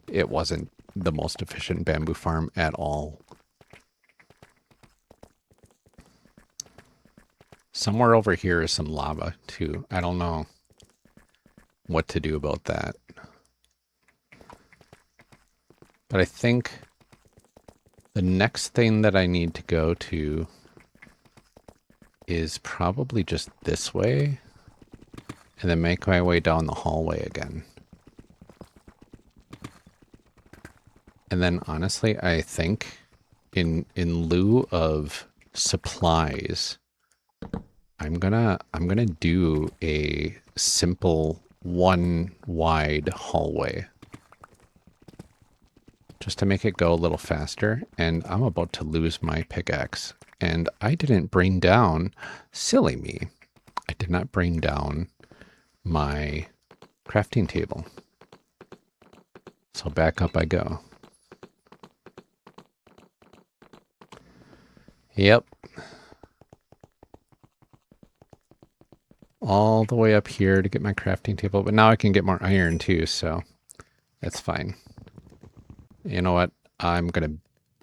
A: it wasn't the most efficient bamboo farm at all. Somewhere over here is some lava too. I don't know what to do about that. But I think the next thing that I need to go to is probably just this way and then make my way down the hallway again. And then honestly, I think in lieu of supplies, I'm gonna do a simple one wide hallway just to make it go a little faster. And I'm about to lose my pickaxe, and I didn't bring down, silly me, I did not bring down my crafting table. So back up I go. Yep. All the way up here to get my crafting table, but now I can get more iron too, so that's fine. You know what? I'm gonna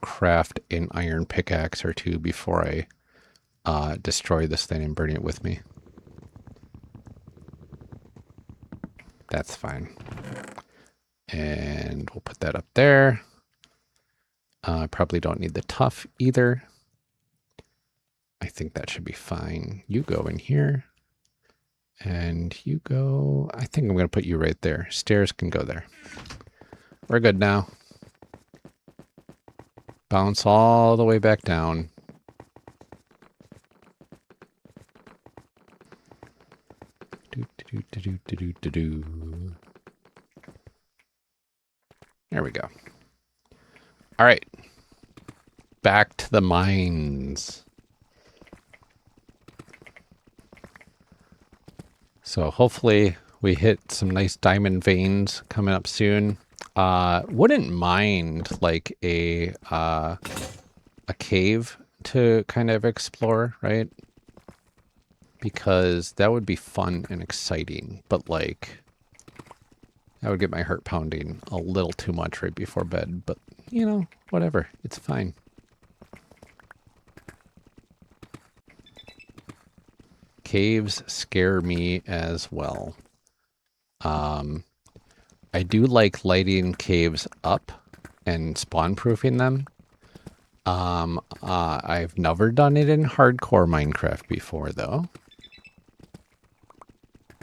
A: craft an iron pickaxe or two before I destroy this thing and bring it with me. That's fine. And we'll put that up there. Probably don't need the tough either. I think that should be fine. You go in here. And you go, I think I'm going to put you right there. Stairs can go there. We're good now. Bounce all the way back down. There we go. All right. Back to the mines. So hopefully we hit some nice diamond veins coming up soon. Wouldn't mind like a cave to kind of explore, right? Because that would be fun and exciting, but like that would get my heart pounding a little too much right before bed, but you know, whatever, it's fine. Caves scare me as well. I do like lighting caves up and spawn proofing them. I've never done it in hardcore Minecraft before though.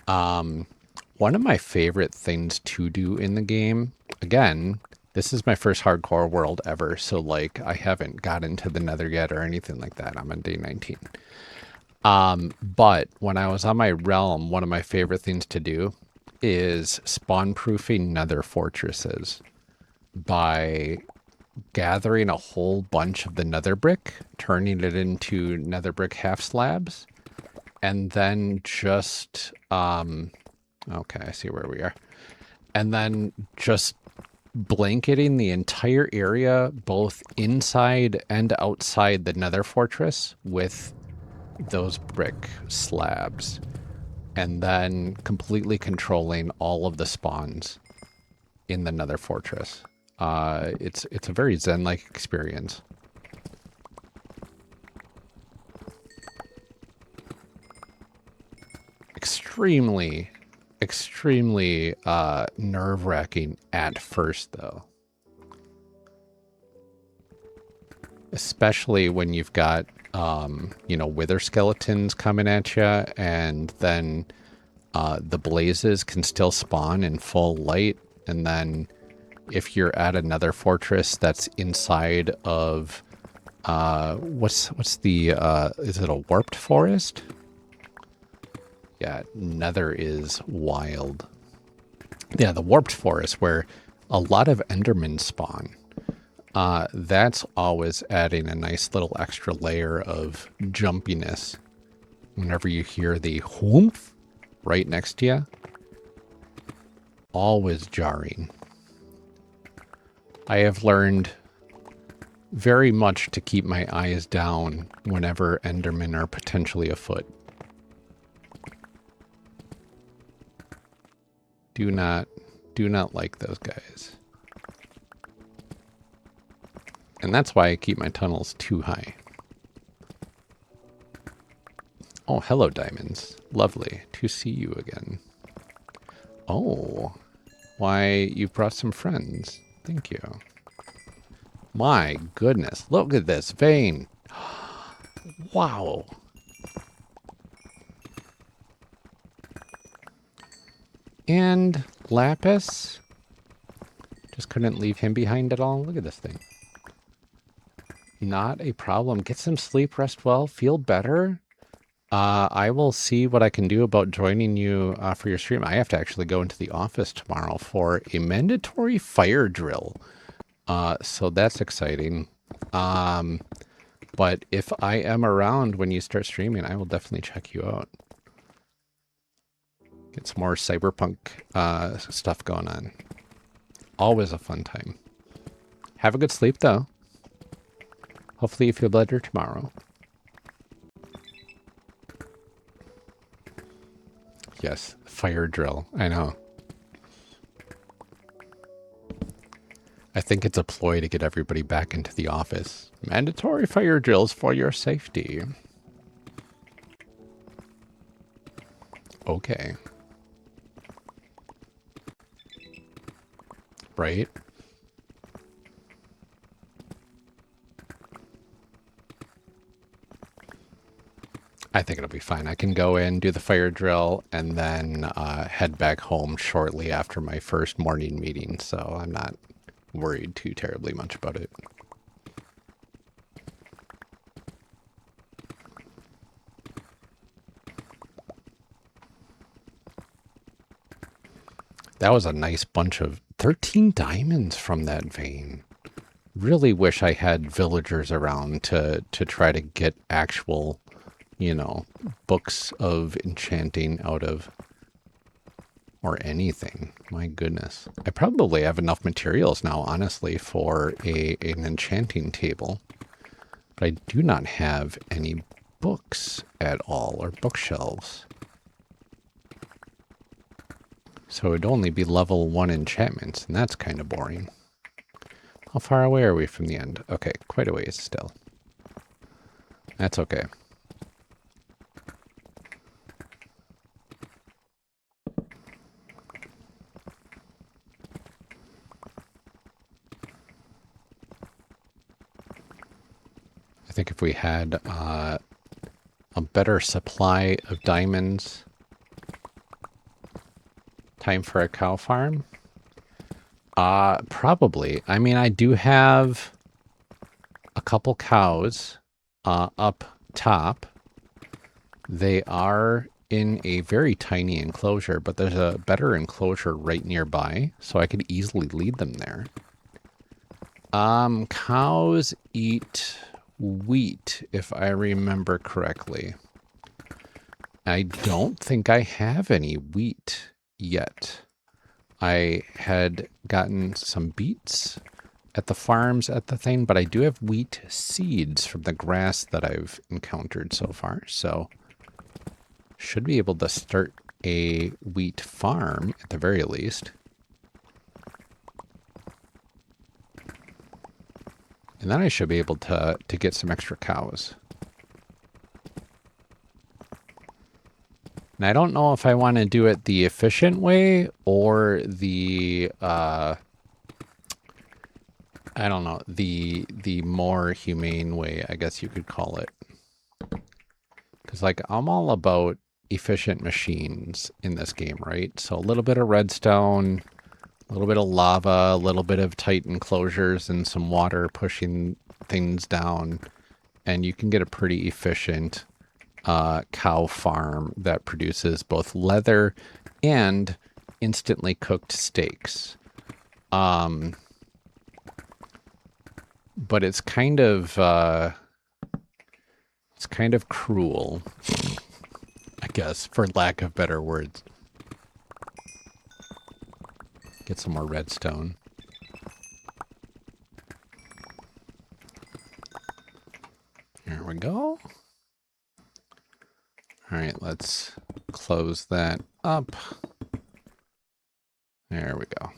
A: One of my favorite things to do in the game, again, this is my first hardcore world ever, so like I haven't gotten to the nether yet or anything like that. I'm on day 19. But when I was on my realm, one of my favorite things to do is spawn proofing nether fortresses by gathering a whole bunch of the nether brick, turning it into nether brick half slabs, and then just, okay, I see where we are. And then just blanketing the entire area, both inside and outside the nether fortress with those brick slabs, and then completely controlling all of the spawns in the nether fortress. It's a very zen-like experience. Extremely nerve-wracking at first though. Especially when you've got you know, wither skeletons coming at you, and then the blazes can still spawn in full light. And then if you're at another fortress that's inside of what's the is it a warped forest? Yeah, nether is wild. Yeah, the warped forest where a lot of endermen spawn. That's always adding a nice little extra layer of jumpiness whenever you hear the whoomph right next to you. Always jarring. I have learned very much to keep my eyes down whenever Endermen are potentially afoot. Do not like those guys. And that's why I keep my tunnels too high. Oh, hello, diamonds. Lovely to see you again. Oh, why, you brought some friends. Thank you. My goodness, look at this vein. Wow. And Lapis. Just couldn't leave him behind at all. Look at this thing. Not a problem. Get some sleep, rest well, feel better. I will see what I can do about joining you for your stream. I have to actually go into the office tomorrow for a mandatory fire drill. So that's exciting. But if I am around when you start streaming, I will definitely check you out. Get some more cyberpunk stuff going on. Always a fun time. Have a good sleep, though. Hopefully you feel better tomorrow. Yes, fire drill. I know. I think it's a ploy to get everybody back into the office. Mandatory fire drills for your safety. Okay. Right? I think it'll be fine. I can go in, do the fire drill, and then head back home shortly after my first morning meeting, so I'm not worried too terribly much about it. That was a nice bunch of 13 diamonds from that vein. Really wish I had villagers around to try to get actual, you know, books of enchanting out of, or anything. My goodness. I probably have enough materials now, honestly, for an enchanting table. But I do not have any books at all, or bookshelves. So it would only be level 1 enchantments, and that's kind of boring. How far away are we from the end? Okay, quite a ways still. That's okay. I think if we had a better supply of diamonds... Time for a cow farm? Probably. I mean, I do have a couple cows up top. They are in a very tiny enclosure, but there's a better enclosure right nearby, so I could easily lead them there. Cows eat wheat, if I remember correctly. I don't think I have any wheat yet. I had gotten some beets at the farms at the thing, but I do have wheat seeds from the grass that I've encountered so far, so should be able to start a wheat farm at the very least. And then I should be able to get some extra cows. And I don't know if I want to do it the efficient way or the, I don't know, the more humane way, I guess you could call it. Because, like, I'm all about efficient machines in this game, right? So a little bit of redstone, a little bit of lava, a little bit of tight enclosures, and some water pushing things down. And you can get a pretty efficient cow farm that produces both leather and instantly cooked steaks. but it's kind of cruel, I guess, for lack of better words. Get some more redstone. There we go. All right, let's close that up. There we go.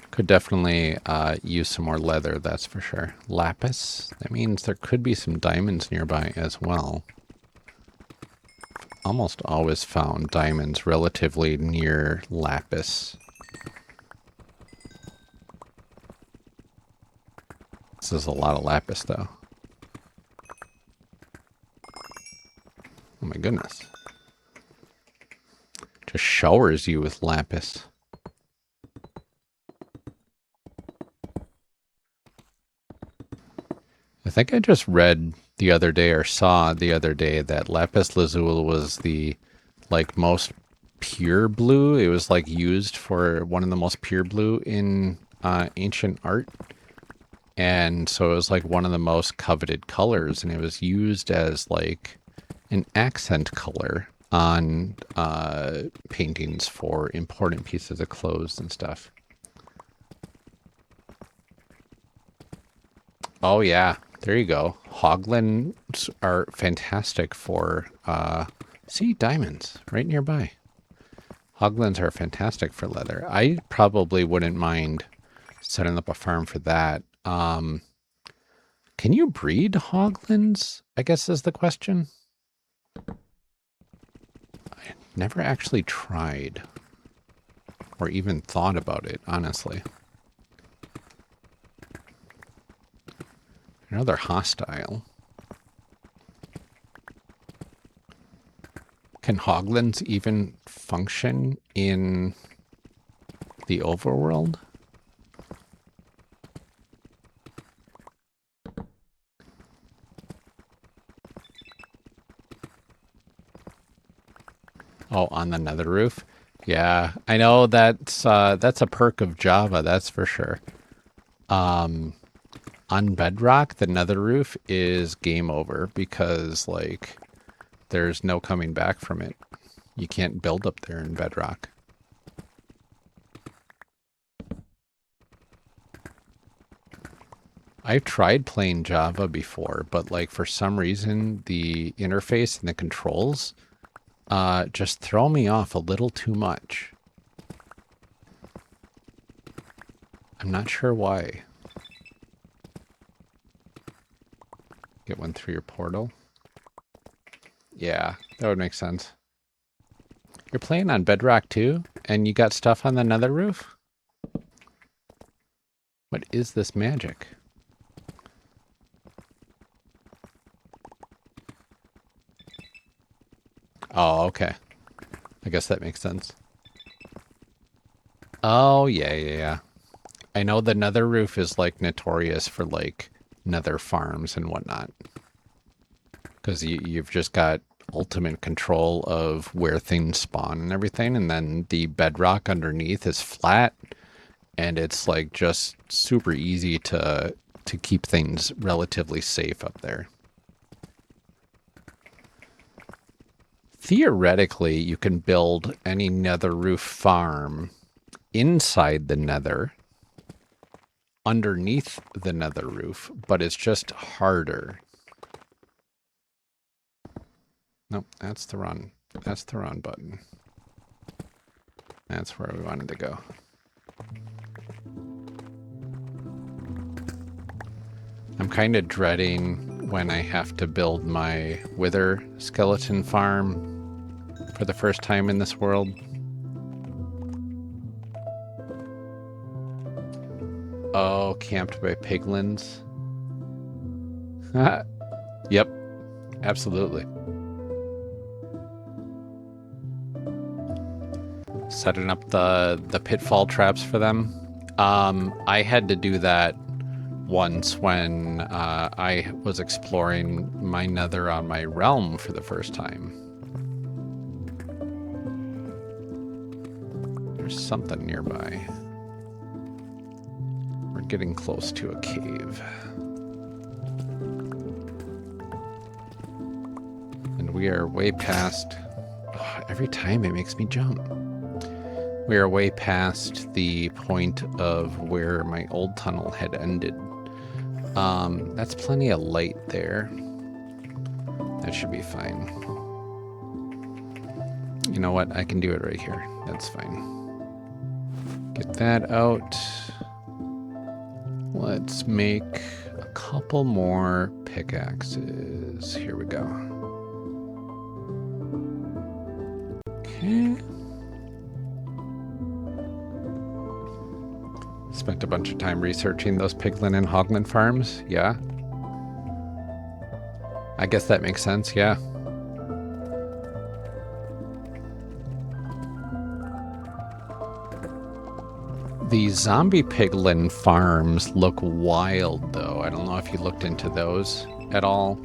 A: Could definitely use some more leather, that's for sure. Lapis, that means there could be some diamonds nearby as well. Almost always found diamonds relatively near lapis. This is a lot of lapis, though. Oh my goodness. Just showers you with lapis. I think I just read the other day or saw the other day that lapis lazuli was the most pure blue. It was used for one of the most pure blue in ancient art. And so it was one of the most coveted colors, and it was used as an accent color on paintings for important pieces of clothes and stuff. Oh yeah, there you go. Hoglins are fantastic for, see, diamonds right nearby. Hoglins are fantastic for leather. I probably wouldn't mind setting up a farm for that. Can you breed hoglins, I guess is the question. I never actually tried or even thought about it, honestly. I know they're hostile. Can hoglins even function in the overworld? Oh, on the nether roof? Yeah, I know that's a perk of Java, that's for sure. On Bedrock, the nether roof is game over because there's no coming back from it. You can't build up there in Bedrock. I've tried playing Java before, but for some reason the interface and the controls just throw me off a little too much. I'm not sure why. Get one through your portal. Yeah, that would make sense. You're playing on Bedrock too? And you got stuff on the nether roof? What is this magic? Oh, okay. I guess that makes sense. Oh, yeah. I know the nether roof is notorious for nether farms and whatnot. Because you've just got ultimate control of where things spawn and everything, and then the bedrock underneath is flat, and it's just super easy to keep things relatively safe up there. Theoretically, you can build any nether roof farm inside the nether, underneath the nether roof, but it's just harder. Nope, that's the run. That's the run button. That's where we wanted to go. I'm kind of dreading when I have to build my wither skeleton farm for the first time in this world. Oh, camped by piglins. Yep, absolutely. Setting up the pitfall traps for them. I had to do that once when I was exploring my nether on my realm for the first time. There's something nearby. getting close to a cave. And we are way past... Oh, every time it makes me jump. We are way past the point of where my old tunnel had ended. That's plenty of light there. That should be fine. You know what? I can do it right here. That's fine. Get that out. Let's make a couple more pickaxes. Here we go. Okay. Spent a bunch of time researching those piglin and hoglin farms. Yeah. I guess that makes sense, yeah. The zombie piglin farms look wild, though. I don't know if you looked into those at all.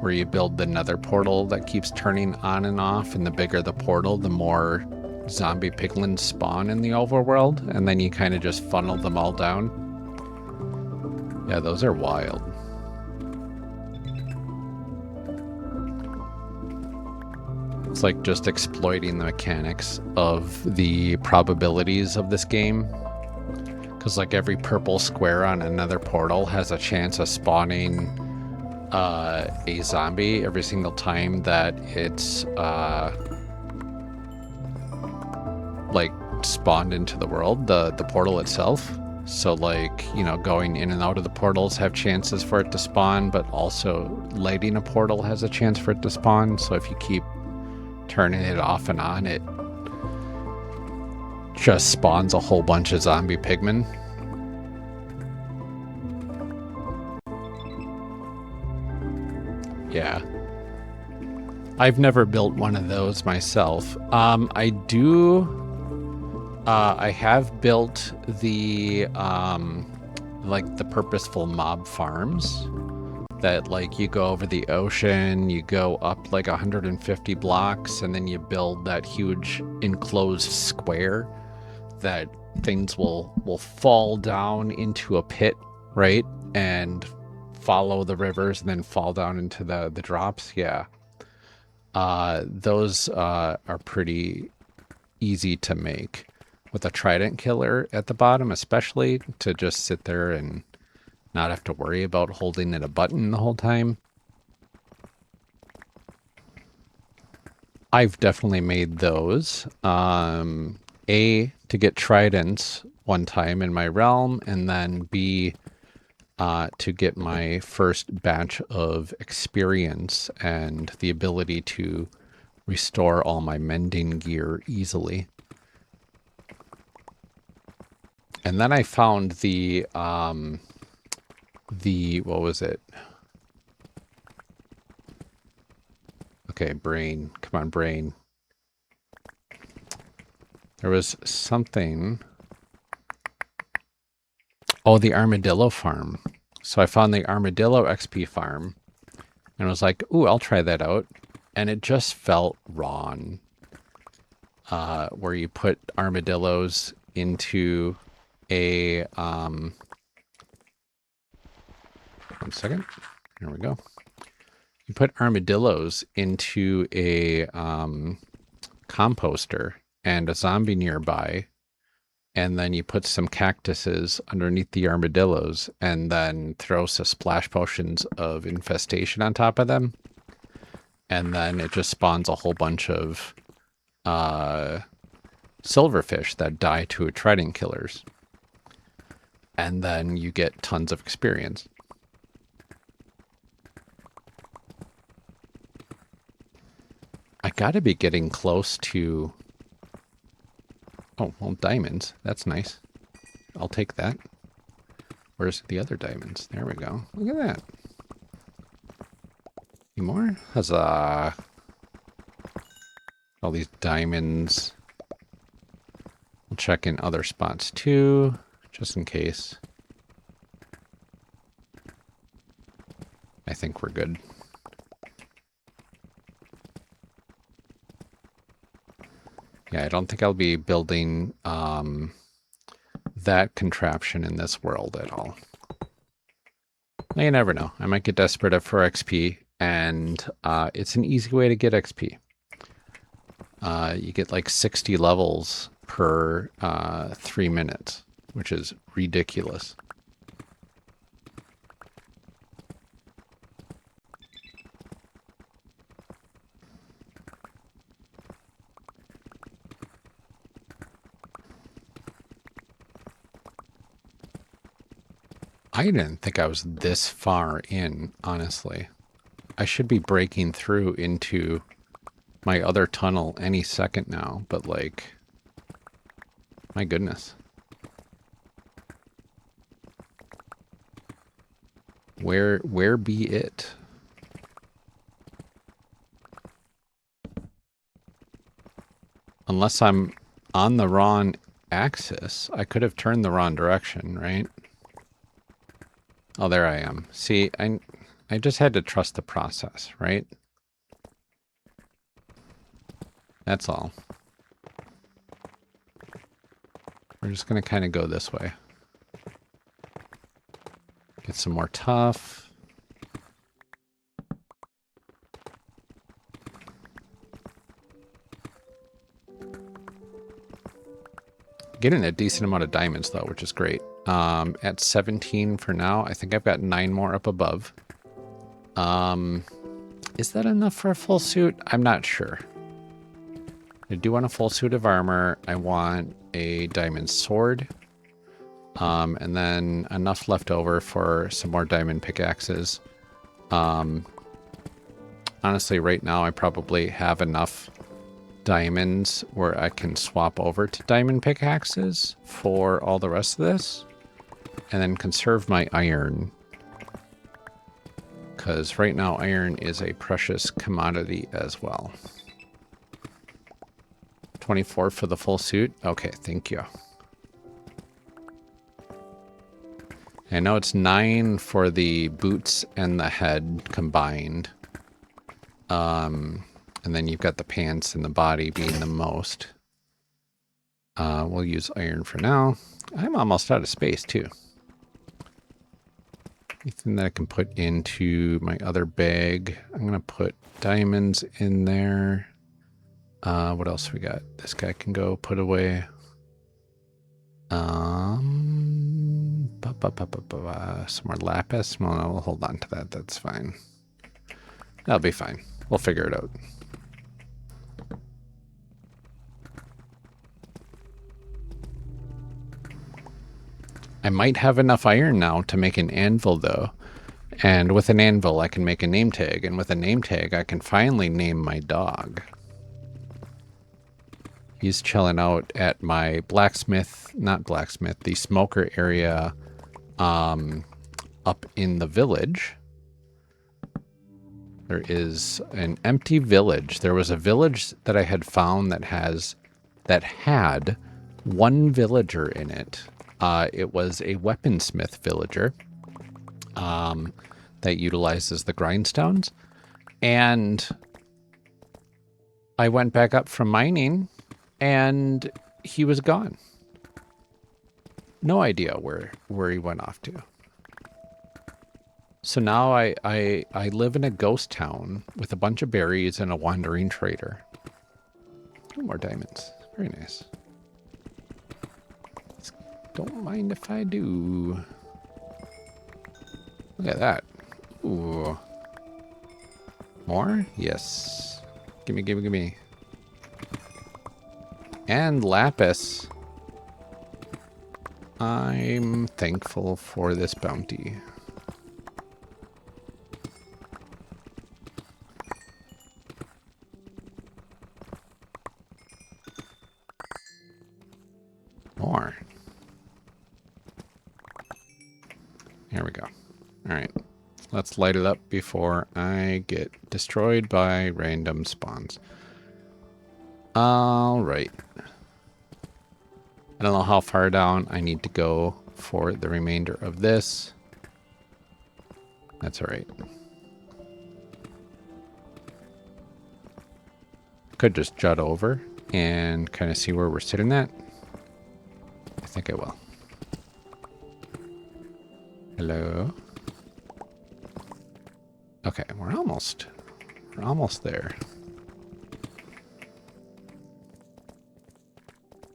A: Where you build the nether portal that keeps turning on and off, and the bigger the portal, the more zombie piglins spawn in the overworld, and then you kind of just funnel them all down. Yeah, those are wild. It's like just exploiting the mechanics of the probabilities of this game. Because like every purple square on another portal has a chance of spawning a zombie every single time that it's like spawned into the world, the portal itself. So like, you know, going in and out of the portals have chances for it to spawn, but also lighting a portal has a chance for it to spawn. So if you keep turning it off and on, it just spawns a whole bunch of zombie pigmen. Yeah. I've never built one of those myself. I have built the like the purposeful mob farms that like you go over the ocean, you go up like 150 blocks, and then you build that huge enclosed square that things will fall down into a pit, right? And follow the rivers and then fall down into the drops. Yeah. Those are pretty easy to make with a trident killer at the bottom, especially to just sit there and not have to worry about holding in a button the whole time. I've definitely made those. A, to get tridents one time in my realm, and then B, to get my first batch of experience and the ability to restore all my mending gear easily. And then I found the what was it? Okay, brain. Come on, brain. There was something. Oh, the armadillo farm. So I found the armadillo XP farm and was like, ooh, I'll try that out. And it just felt wrong. Where you put armadillos into a, one second. Here we go. You put armadillos into a composter and a zombie nearby, and then you put some cactuses underneath the armadillos and then throw some splash potions of infestation on top of them. And then it just spawns a whole bunch of silverfish that die to trident killers. And then you get tons of experience. I gotta be getting close to... Oh, well, diamonds. That's nice. I'll take that. Where's the other diamonds? There we go. Look at that. Any more? Huzzah. All these diamonds. We'll check in other spots too, just in case. I think we're good. Yeah, I don't think I'll be building that contraption in this world at all. You never know. I might get desperate for XP, and it's an easy way to get XP. You get like 60 levels per 3 minutes, which is ridiculous. I didn't think I was this far in, honestly. I should be breaking through into my other tunnel any second now, but like, my goodness. Where be it? Unless I'm on the wrong axis, I could have turned the wrong direction, right? Oh, there I am. See, I just had to trust the process, right? That's all. We're just going to kind of go this way. Get some more tough. Getting a decent amount of diamonds, though, which is great. At 17 for now. I think I've got 9 more up above. Is that enough for a full suit? I'm not sure. I do want a full suit of armor. I want a diamond sword. And then enough left over for some more diamond pickaxes. Honestly, right now I probably have enough diamonds where I can swap over to diamond pickaxes for all the rest of this. And then conserve my iron. Because right now iron is a precious commodity as well. 24 for the full suit? Okay, thank you. I know it's 9 for the boots and the head combined. And then you've got the pants and the body being the most. We'll use iron for now. I'm almost out of space too. Anything that I can put into my other bag. I'm going to put diamonds in there. What else we got? This guy can go put away. Some more lapis. Well, no, we'll hold on to that. That's fine. That'll be fine. We'll figure it out. I might have enough iron now to make an anvil, though. And with an anvil, I can make a name tag. And with a name tag, I can finally name my dog. He's chilling out at my the smoker area up in the village. There is an empty village. There was a village that I had found that had one villager in it. It was a weaponsmith villager that utilizes the grindstones. And I went back up from mining and he was gone. No idea where he went off to. So now I live in a ghost town with a bunch of berries and a wandering trader. Oh, more diamonds. Very nice. Don't mind if I do. Look at that. Ooh. More? Yes. Gimme, gimme, gimme. And lapis. I'm thankful for this bounty. More. There we go. All right. Let's light it up before I get destroyed by random spawns. All right. I don't know how far down I need to go for the remainder of this. That's all right. Could just jut over and kind of see where we're sitting at. I think I will. Hello. Okay, we're almost there.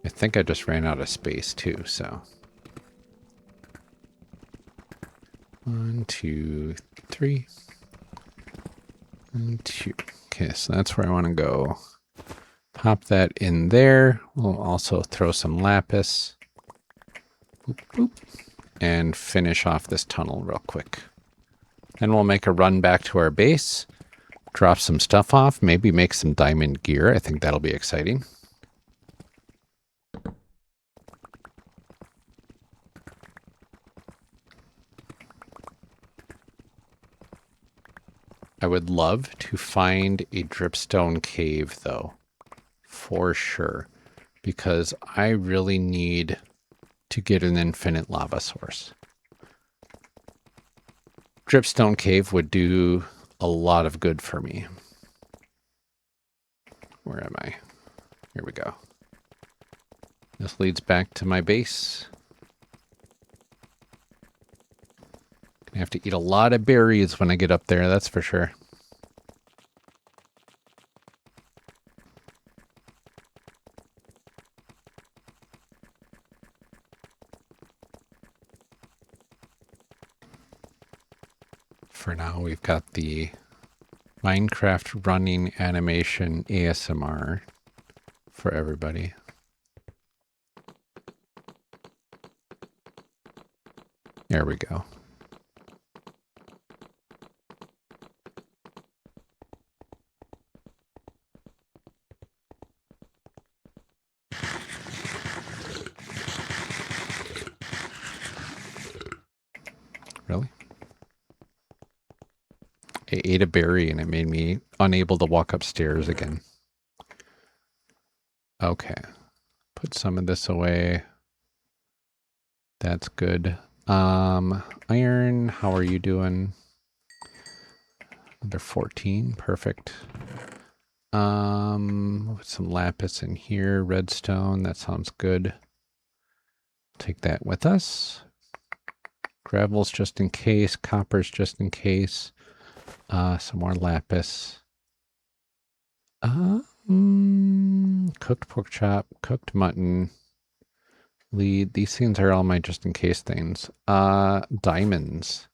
A: I think I just ran out of space too, so. 1, 2, 3. 1, 2. Okay, so that's where I want to go. Pop that in there. We'll also throw some lapis. Boop, boop. And finish off this tunnel real quick. Then we'll make a run back to our base. Drop some stuff off. Maybe make some diamond gear. I think that'll be exciting. I would love to find a dripstone cave, though. For sure. Because I really need to get an infinite lava source. Dripstone cave would do a lot of good for me. Where am I? Here we go. This leads back to my base. I have to eat a lot of berries when I get up there, that's for sure. For now, we've got the Minecraft running animation ASMR for everybody. There we go. Really? I ate a berry and it made me unable to walk upstairs again. Okay. Put some of this away. That's good. Iron, how are you doing? Number 14, perfect. Put some lapis in here, redstone, that sounds good. Take that with us. Gravel's just in case, copper's just in case. Some more lapis. Cooked pork chop, cooked mutton. Lead. These things are all my just in case things. Diamonds.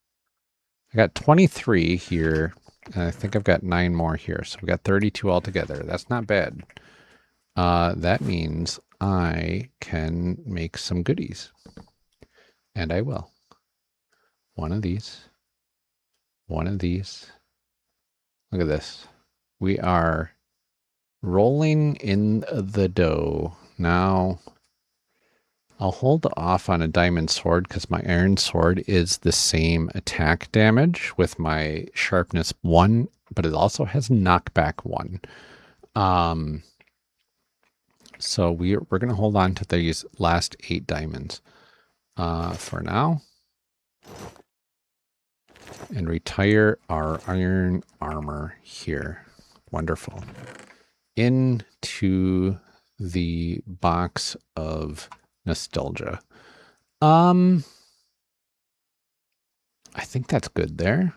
A: I got 23 here, and I think I've got 9 more here. So we got 32 altogether. That's not bad. That means I can make some goodies. And I will. One of these. One of these. Look at this. We are rolling in the dough. Now, I'll hold off on a diamond sword because my iron sword is the same attack damage with my sharpness 1, but it also has knockback 1. So we're going to hold on to these last 8 diamonds for now. And retire our iron armor here. Wonderful. Into the box of nostalgia. I think that's good there.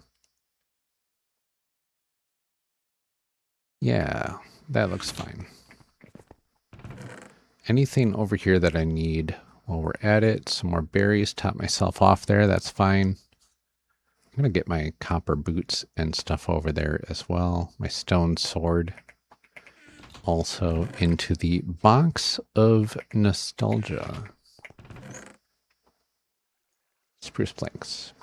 A: Yeah, that looks fine. Anything over here that I need while we're at it? Some more berries. Top myself off there. That's fine. I'm going to get my copper boots and stuff over there as well. My stone sword. Also into the box of nostalgia. Spruce planks.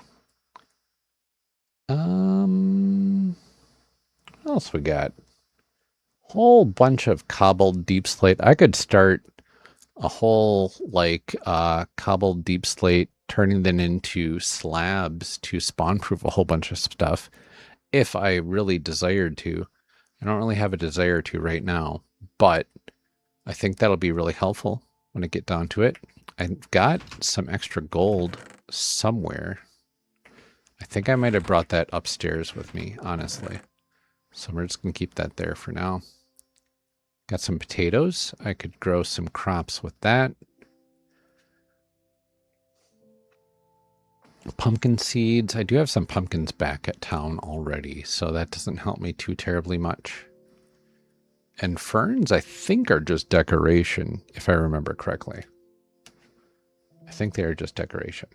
A: What else we got? Whole bunch of cobbled deep slate. I could start a whole cobbled deep slate, turning them into slabs to spawn proof a whole bunch of stuff if I really desired to. I don't really have a desire to right now, but I think that'll be really helpful when I get down to it. I've got some extra gold somewhere. I think I might have brought that upstairs with me, honestly. So we're just going to keep that there for now. Got some potatoes. I could grow some crops with that. Pumpkin seeds. I do have some pumpkins back at town already, so that doesn't help me too terribly much. And ferns, I think, are just decoration, if I remember correctly. I think they are just decoration.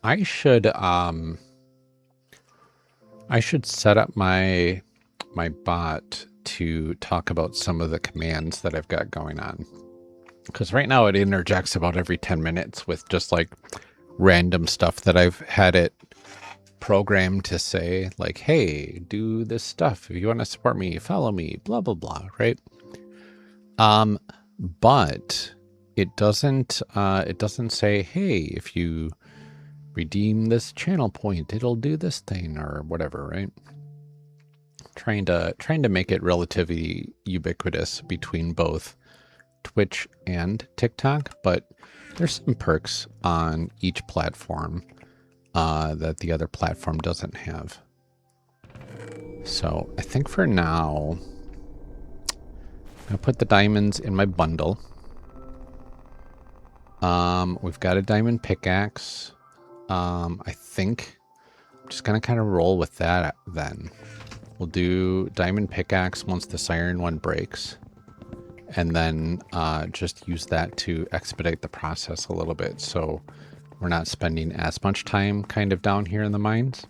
A: I should set up my bot to talk about some of the commands that I've got going on. Because right now it interjects about every 10 minutes with just like random stuff that I've had it programmed to say, like, hey, do this stuff. If you want to support me, follow me, blah, blah, blah, right? But it doesn't say, hey, if you redeem this channel point, it'll do this thing or whatever, right? Trying to make it relatively ubiquitous between both Twitch and TikTok, but there's some perks on each platform that the other platform doesn't have. So I think for now, I'll put the diamonds in my bundle. We've got a diamond pickaxe. I think I'm just gonna kind of roll with that then. We'll do diamond pickaxe once this iron one breaks. And then just use that to expedite the process a little bit. So we're not spending as much time kind of down here in the mines.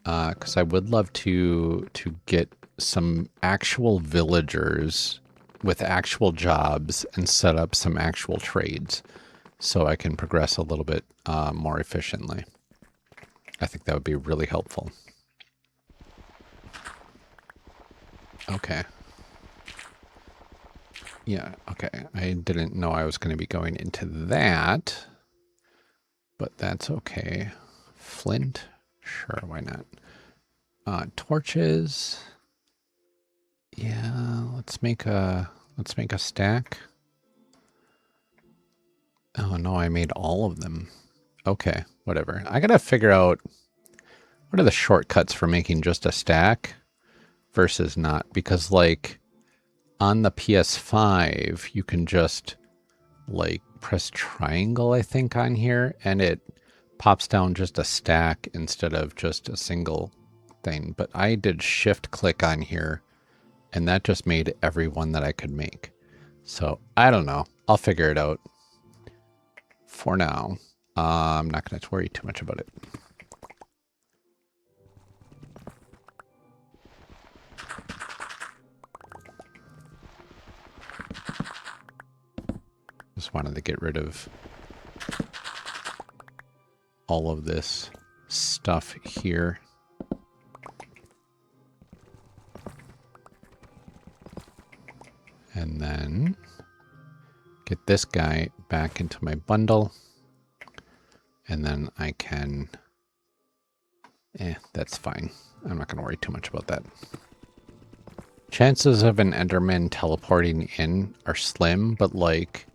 A: Because I would love to get some actual villagers with actual jobs and set up some actual trades so I can progress a little bit more efficiently. I think that would be really helpful. Okay. Yeah, okay. I didn't know I was going to be going into that, but that's okay. Flint? Sure, why not? Torches. Yeah, let's make a stack. Oh no, I made all of them. Okay, whatever. I gotta figure out what are the shortcuts for making just a stack versus not, because like on the PS5 you can just like press triangle, I think, on here, and it pops down just a stack instead of just a single thing. But I did shift click on here and that just made every one that I could make. So I don't know. I'll figure it out. For now, I'm not going to worry too much about it. Just wanted to get rid of all of this stuff here. And then get this guy back into my bundle. And then I can... that's fine. I'm not going to worry too much about that. Chances of an Enderman teleporting in are slim, but like,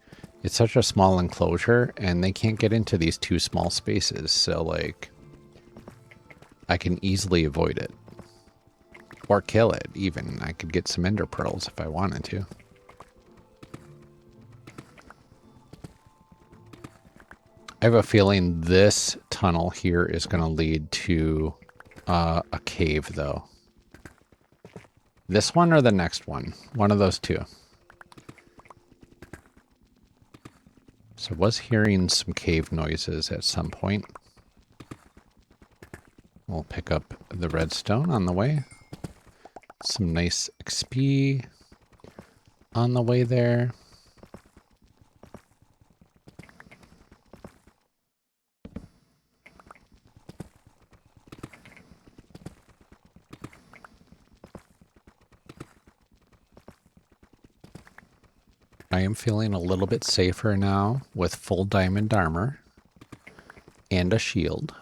A: it's such a small enclosure and they can't get into these two small spaces. So like, I can easily avoid it. Or kill it, even. I could get some ender pearls if I wanted to. I have a feeling this tunnel here is going to lead to a cave, though. This one or the next one? One of those two. So I was hearing some cave noises at some point. We'll pick up the redstone on the way. Some nice XP on the way there. I am feeling a little bit safer now with full diamond armor and a shield.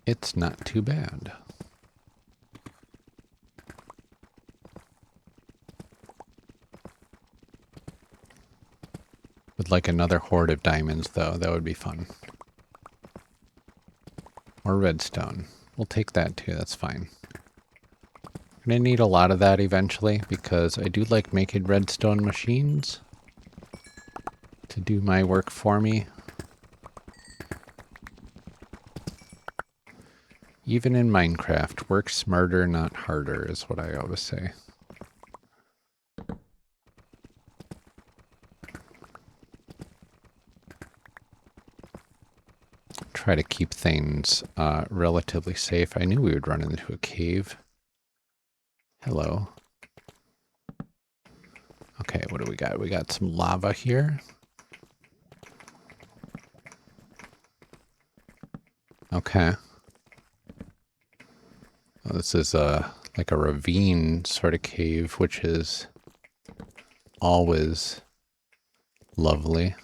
A: It's not too bad. Would like another horde of diamonds, though. That would be fun. Or More redstone. We'll take that too, that's fine. I'm gonna need a lot of that eventually because I do like making redstone machines to do my work for me. Even in Minecraft, work smarter, not harder, is what I always say. Try to keep things relatively safe. I knew we would run into a cave. Hello. Okay, what do we got? We got some lava here. Okay. Well, this is like a ravine sort of cave, which is always lovely.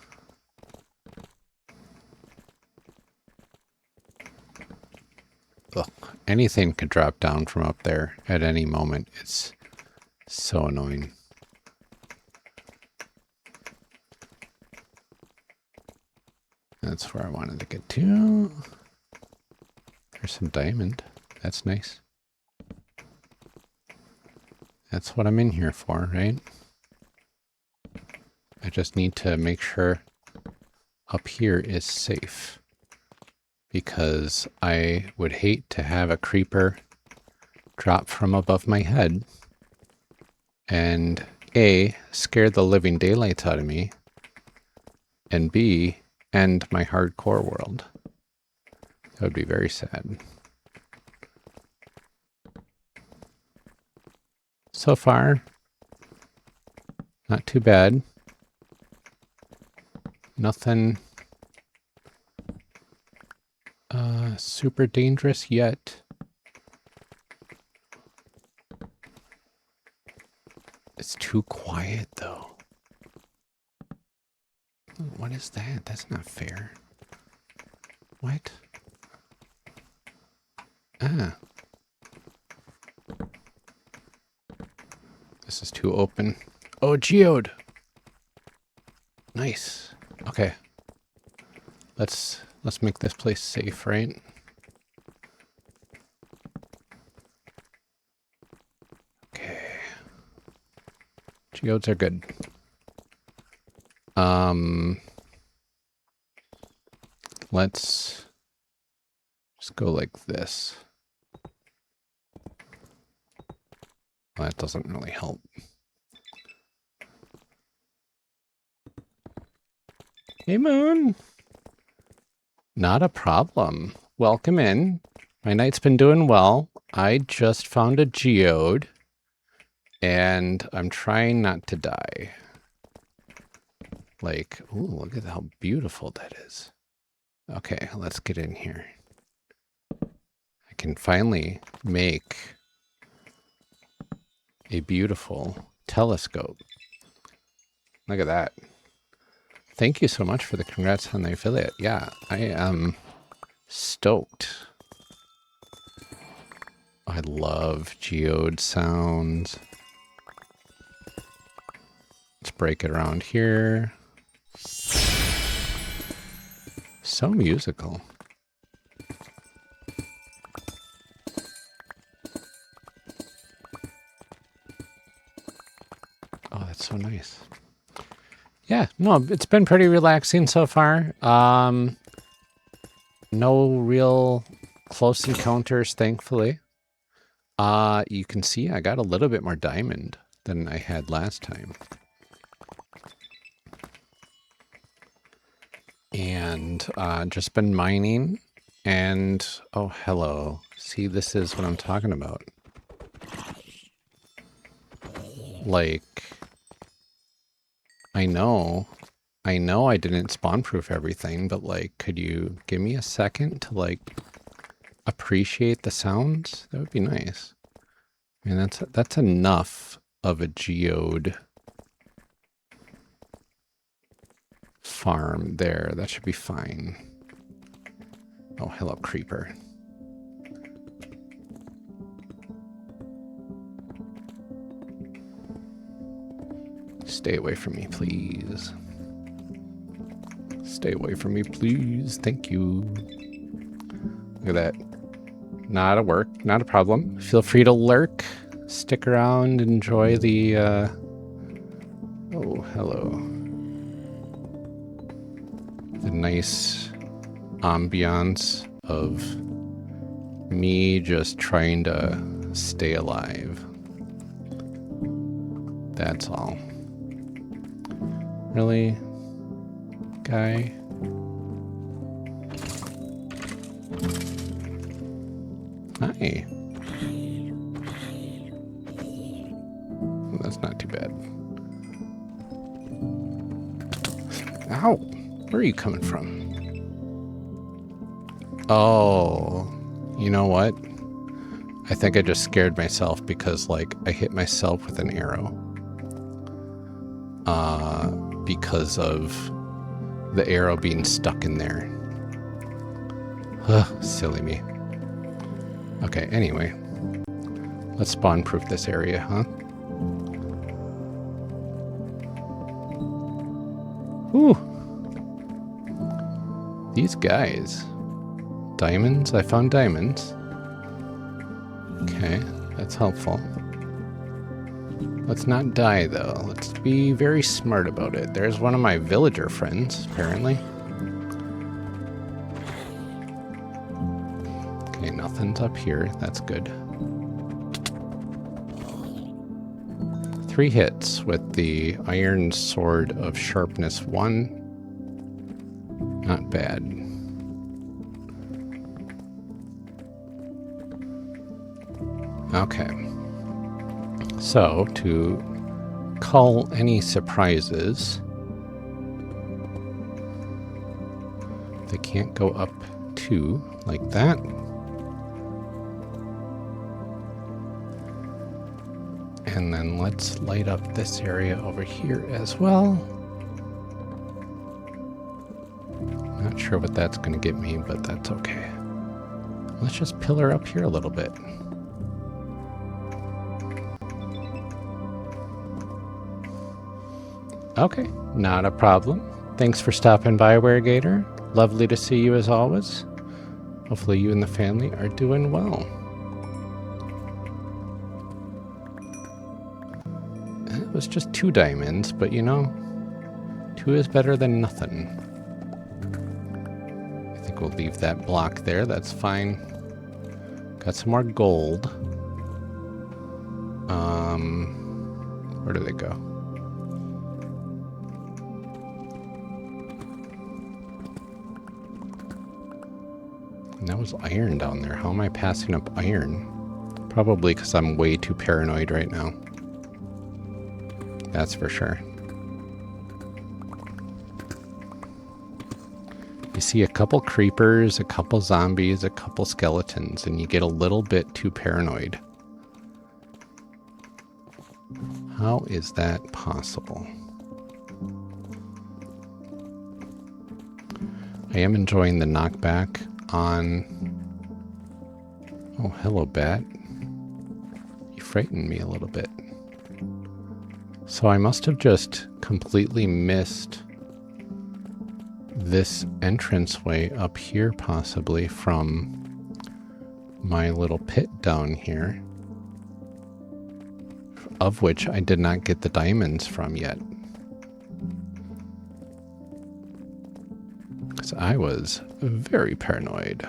A: Ugh, anything could drop down from up there at any moment. It's so annoying. That's where I wanted to get to. There's some diamond. That's nice. That's what I'm in here for, right? I just need to make sure up here is safe. Because I would hate to have a creeper drop from above my head and A, scare the living daylights out of me, and B, end my hardcore world. That would be very sad. So far, not too bad. Nothing super dangerous yet. It's too quiet though. What is that? That's not fair. What? Ah. This is too open. Oh, geode. Nice. Okay. Let's make this place safe, right? Okay. Geodes are good. Let's just go like this. Well, that doesn't really help. Hey, Moon. Not a problem. Welcome in. My night's been doing well. I just found a geode, and I'm trying not to die. Like, ooh, look at how beautiful that is. Okay, let's get in here. I can finally make a beautiful telescope. Look at that. Thank you so much for the congrats on the affiliate. Yeah, I am stoked. I love geode sounds. Let's break it around here. So musical. Oh, that's so nice. Yeah, no, it's been pretty relaxing so far. No real close encounters, thankfully. You can see I got a little bit more diamond than I had last time. And just been mining and oh, hello. See, this is what I'm talking about. Like, I know I didn't spawn proof everything, but like, could you give me a second to like appreciate the sounds? That would be nice. I mean, that's enough of a geode farm there. That should be fine. Oh, hello, creeper. Stay away from me, please. Stay away from me, please. Thank you. Look at that. Not a work, not a problem. Feel free to lurk, stick around, enjoy the, oh, hello. The nice ambiance of me just trying to stay alive. That's all. Really? Guy? Hi. That's not too bad. Ow! Where are you coming from? Oh, you know what? I think I just scared myself because, like, I hit myself with an arrow. Because of the arrow being stuck in there. Ugh, silly me. Okay, anyway. Let's spawn-proof this area, huh? Whew. These guys. Diamonds? I found diamonds. Okay, that's helpful. Let's not die, though. Let's be very smart about it. There's one of my villager friends, apparently. Okay, nothing's up here. That's good. 3 hits with the Iron Sword of Sharpness 1. Not bad. Okay. So, to cull any surprises, they can't go up 2 like that. And then let's light up this area over here as well. Not sure what that's going to get me, but that's okay. Let's just pillar up here a little bit. Okay, not a problem. Thanks for stopping by, Weregator. Lovely to see you as always. Hopefully you and the family are doing well. It was just 2 diamonds, but you know, 2 is better than nothing. I think we'll leave that block there. That's fine. Got some more gold. Where do they go? And that was iron down there. How am I passing up iron? Probably because I'm way too paranoid right now. That's for sure. You see a couple creepers, a couple zombies, a couple skeletons, and you get a little bit too paranoid. How is that possible? I am enjoying the knockback on... Oh, hello, bat. You frightened me a little bit. So I must have just completely missed this entranceway up here, possibly, from my little pit down here, of which I did not get the diamonds from yet. Because I was very paranoid.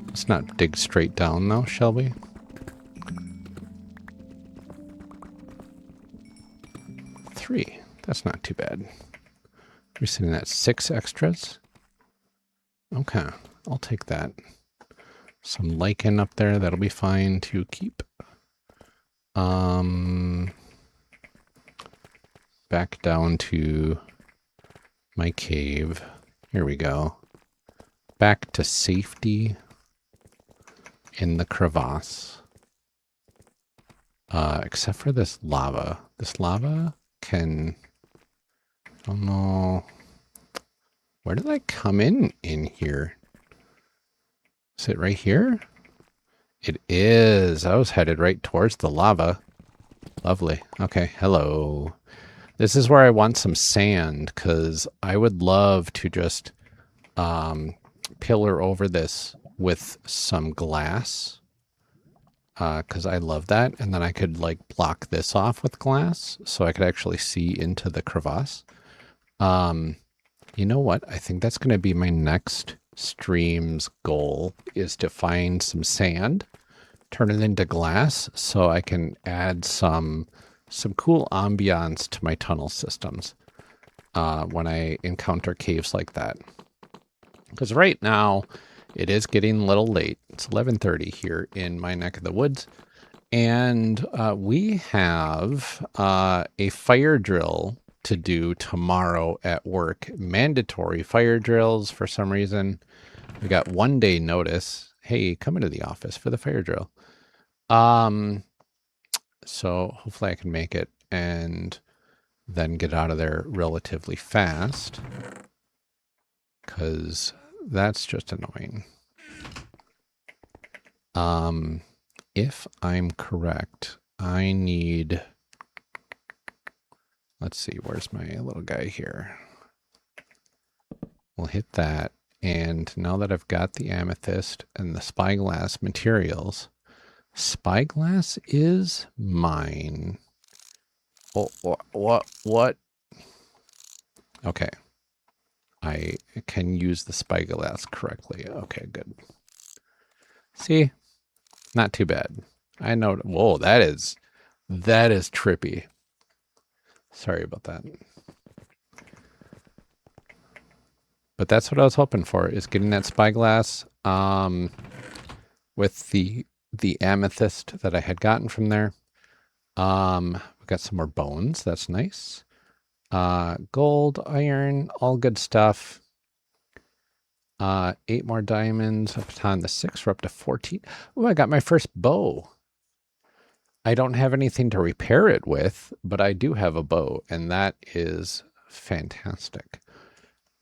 A: Let's not dig straight down, though, shall we? Three. That's not too bad. We're sitting at 6 extras. Okay, I'll take that. Some lichen up there, that'll be fine to keep. Back down to my cave. Here we go. Back to safety in the crevasse. Except for this lava. This lava can... I don't know... Where did I come in here? Is it right here? It is. I was headed right towards the lava. Lovely. Okay, hello. This is where I want some sand, because I would love to just pillar over this with some glass, because I love that. And then I could like block this off with glass so I could actually see into the crevasse. You know what? I think that's going to be my next stream's goal, is to find some sand, turn it into glass so I can add some cool ambiance to my tunnel systems when I encounter caves like that. Because right now it is getting a little late. It's 11:30 here in my neck of the woods. And we have a fire drill to do tomorrow at work. Mandatory fire drills for some reason. We got 1 day notice. Hey, come into the office for the fire drill. So hopefully I can make it and then get out of there relatively fast, because that's just annoying. If I'm correct, I need, let's see, where's my little guy here? We'll hit that. And now that I've got the amethyst and the spyglass materials, spyglass is mine. Oh, what? Okay. I can use the spyglass correctly. Okay, good. See? Not too bad. I know. Whoa, that is trippy. Sorry about that. But that's what I was hoping for, is getting that spyglass with the amethyst that I had gotten from there. We got some more bones. That's nice. Gold, iron, all good stuff. 8 more diamonds up on the 6. We're up to 14. Oh, I got my first bow. I don't have anything to repair it with, but I do have a bow, and that is fantastic.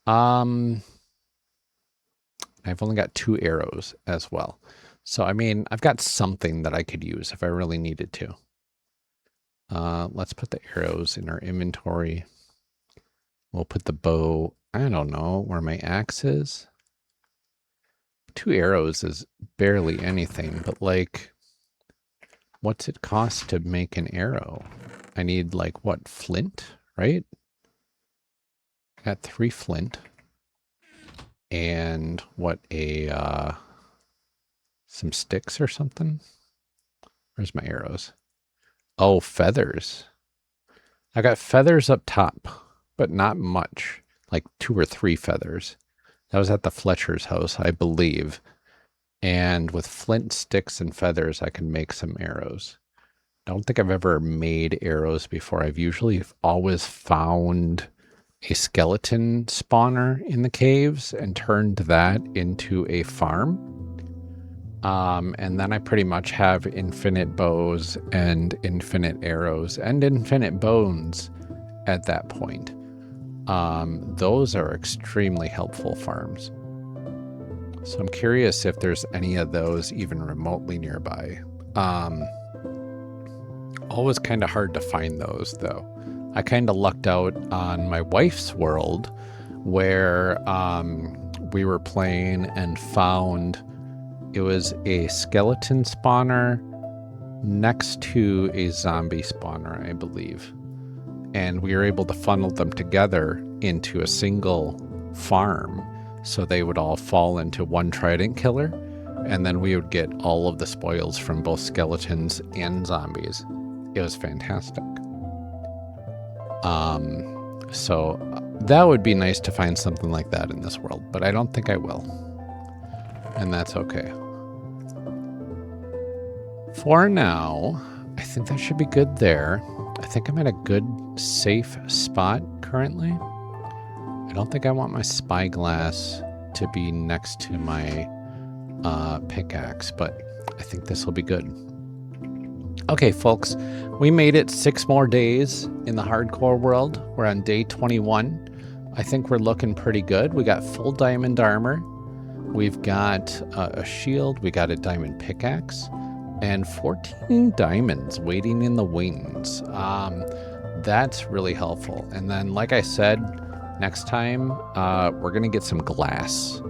A: I've only got 2 arrows as well. So, I mean, I've got something that I could use if I really needed to. Let's put the arrows in our inventory. We'll put the bow, I don't know where my axe is. 2 arrows is barely anything, but like, what's it cost to make an arrow? I need like, what, flint, right? Got 3 flint. And what, some sticks or something? Where's my arrows? Oh, feathers. I got feathers up top, but not much, like 2 or 3 feathers. That was at the Fletcher's house, I believe. And with flint, sticks, and feathers, I can make some arrows. I don't think I've ever made arrows before. I've usually always found a skeleton spawner in the caves and turned that into a farm. And then I pretty much have infinite bows and infinite arrows and infinite bones at that point. Those are extremely helpful farms. So I'm curious if there's any of those even remotely nearby. Always kind of hard to find those, though. I kind of lucked out on my wife's world, where we were playing and found it was a skeleton spawner next to a zombie spawner, I believe. And we were able to funnel them together into a single farm, so they would all fall into one trident killer, and then we would get all of the spoils from both skeletons and zombies. It was fantastic. So that would be nice to find something like that in this world, but I don't think I will. And that's okay. For now, I think that should be good there. I think I'm at a good, safe spot currently. I don't think I want my spyglass to be next to my pickaxe, but I think this will be good. Okay, folks, we made it 6 more days in the hardcore world. We're on day 21. I think we're looking pretty good. We got full diamond armor. We've got a shield. We got a diamond pickaxe. And 14 diamonds waiting in the wings. That's really helpful. And then, like I said, Next time, we're going to get some glass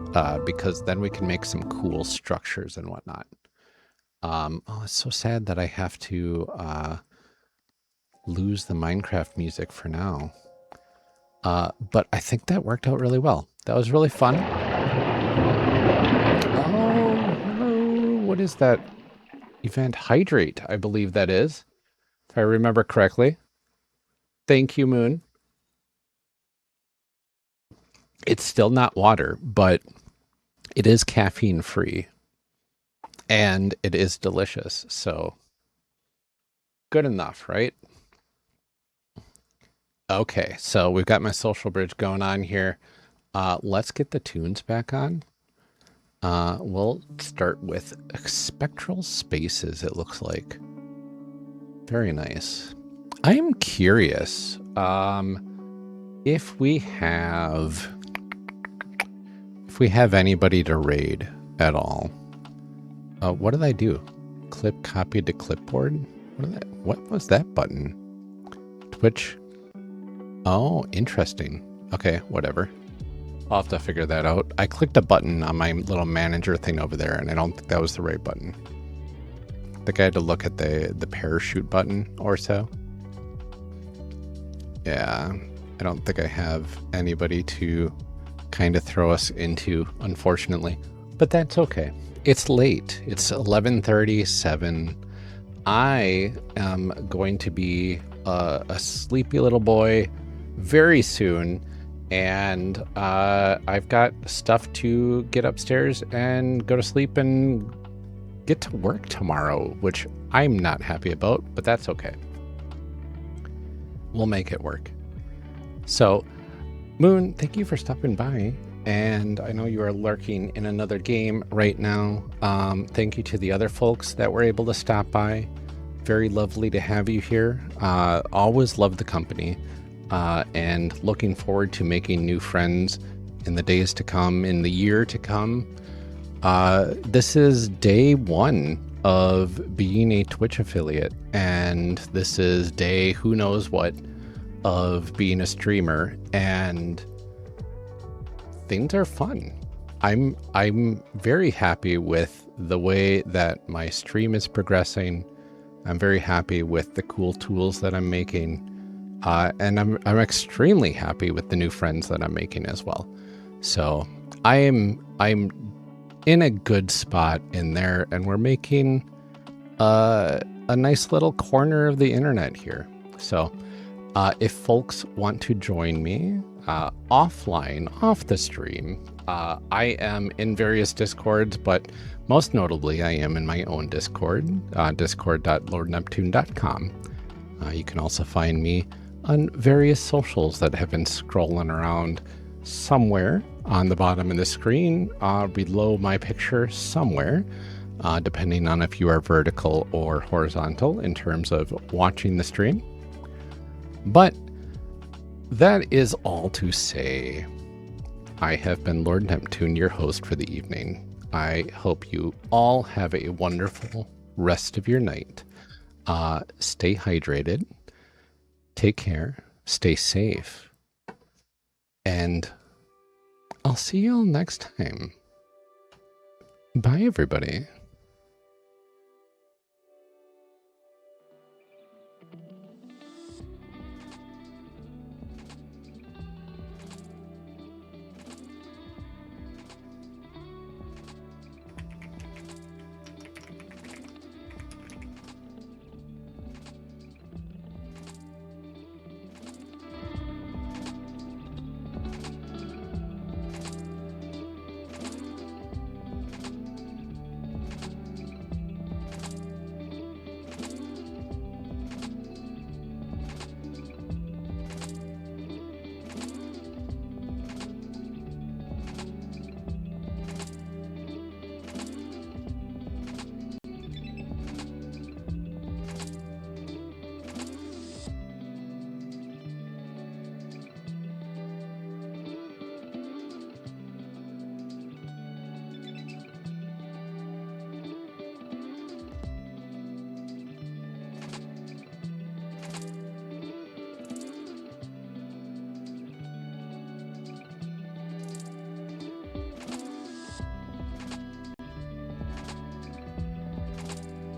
A: because then we can make some cool structures and whatnot. Oh, it's so sad that I have to lose the Minecraft music for now. But I think that worked out really well. That was really fun. Oh, hello. What is that? Event Hydrate, I believe that is. If I remember correctly. Thank you, Moon. It's still not water, but it is caffeine free. And it is delicious. So good enough, right? Okay, so we've got my social bridge going on here. Let's get the tunes back on. We'll start with spectral spaces, it looks like. Very nice. I am curious if we have anybody to raid at all. What did I do? Clip copied to clipboard? What was that button? Twitch. Oh, interesting. Okay, whatever. I'll have to figure that out. I clicked a button on my little manager thing over there, and I don't think that was the right button. I think I had to look at the parachute button or so. Yeah, I don't think I have anybody to kind of throw us into, unfortunately. But that's okay. It's late. It's 11:37. I am going to be a sleepy little boy very soon, and I've got stuff to get upstairs and go to sleep and get to work tomorrow, which I'm not happy about, but that's okay. We'll make it work. So, Moon, thank you for stopping by. And I know you are lurking in another game right now. Thank you to the other folks that were able to stop by. Very lovely to have you here. Always love the company. And looking forward to making new friends in the days to come, in the year to come. This is day 1 of being a Twitch affiliate, and this is day who knows what of being a streamer, and things are fun. I'm very happy with the way that my stream is progressing. I'm very happy with the cool tools that I'm making. And I'm extremely happy with the new friends that I'm making as well. So I'm in a good spot in there, and we're making a nice little corner of the internet here. So if folks want to join me offline, off the stream, I am in various Discords, but most notably I am in my own Discord, discord.lordneptune.com. You can also find me on various socials that have been scrolling around somewhere on the bottom of the screen, below my picture somewhere, depending on if you are vertical or horizontal in terms of watching the stream. But that is all to say, I have been Lord Neptune, your host for the evening. I hope you all have a wonderful rest of your night. Stay hydrated. Take care, stay safe, and I'll see you all next time. Bye, everybody.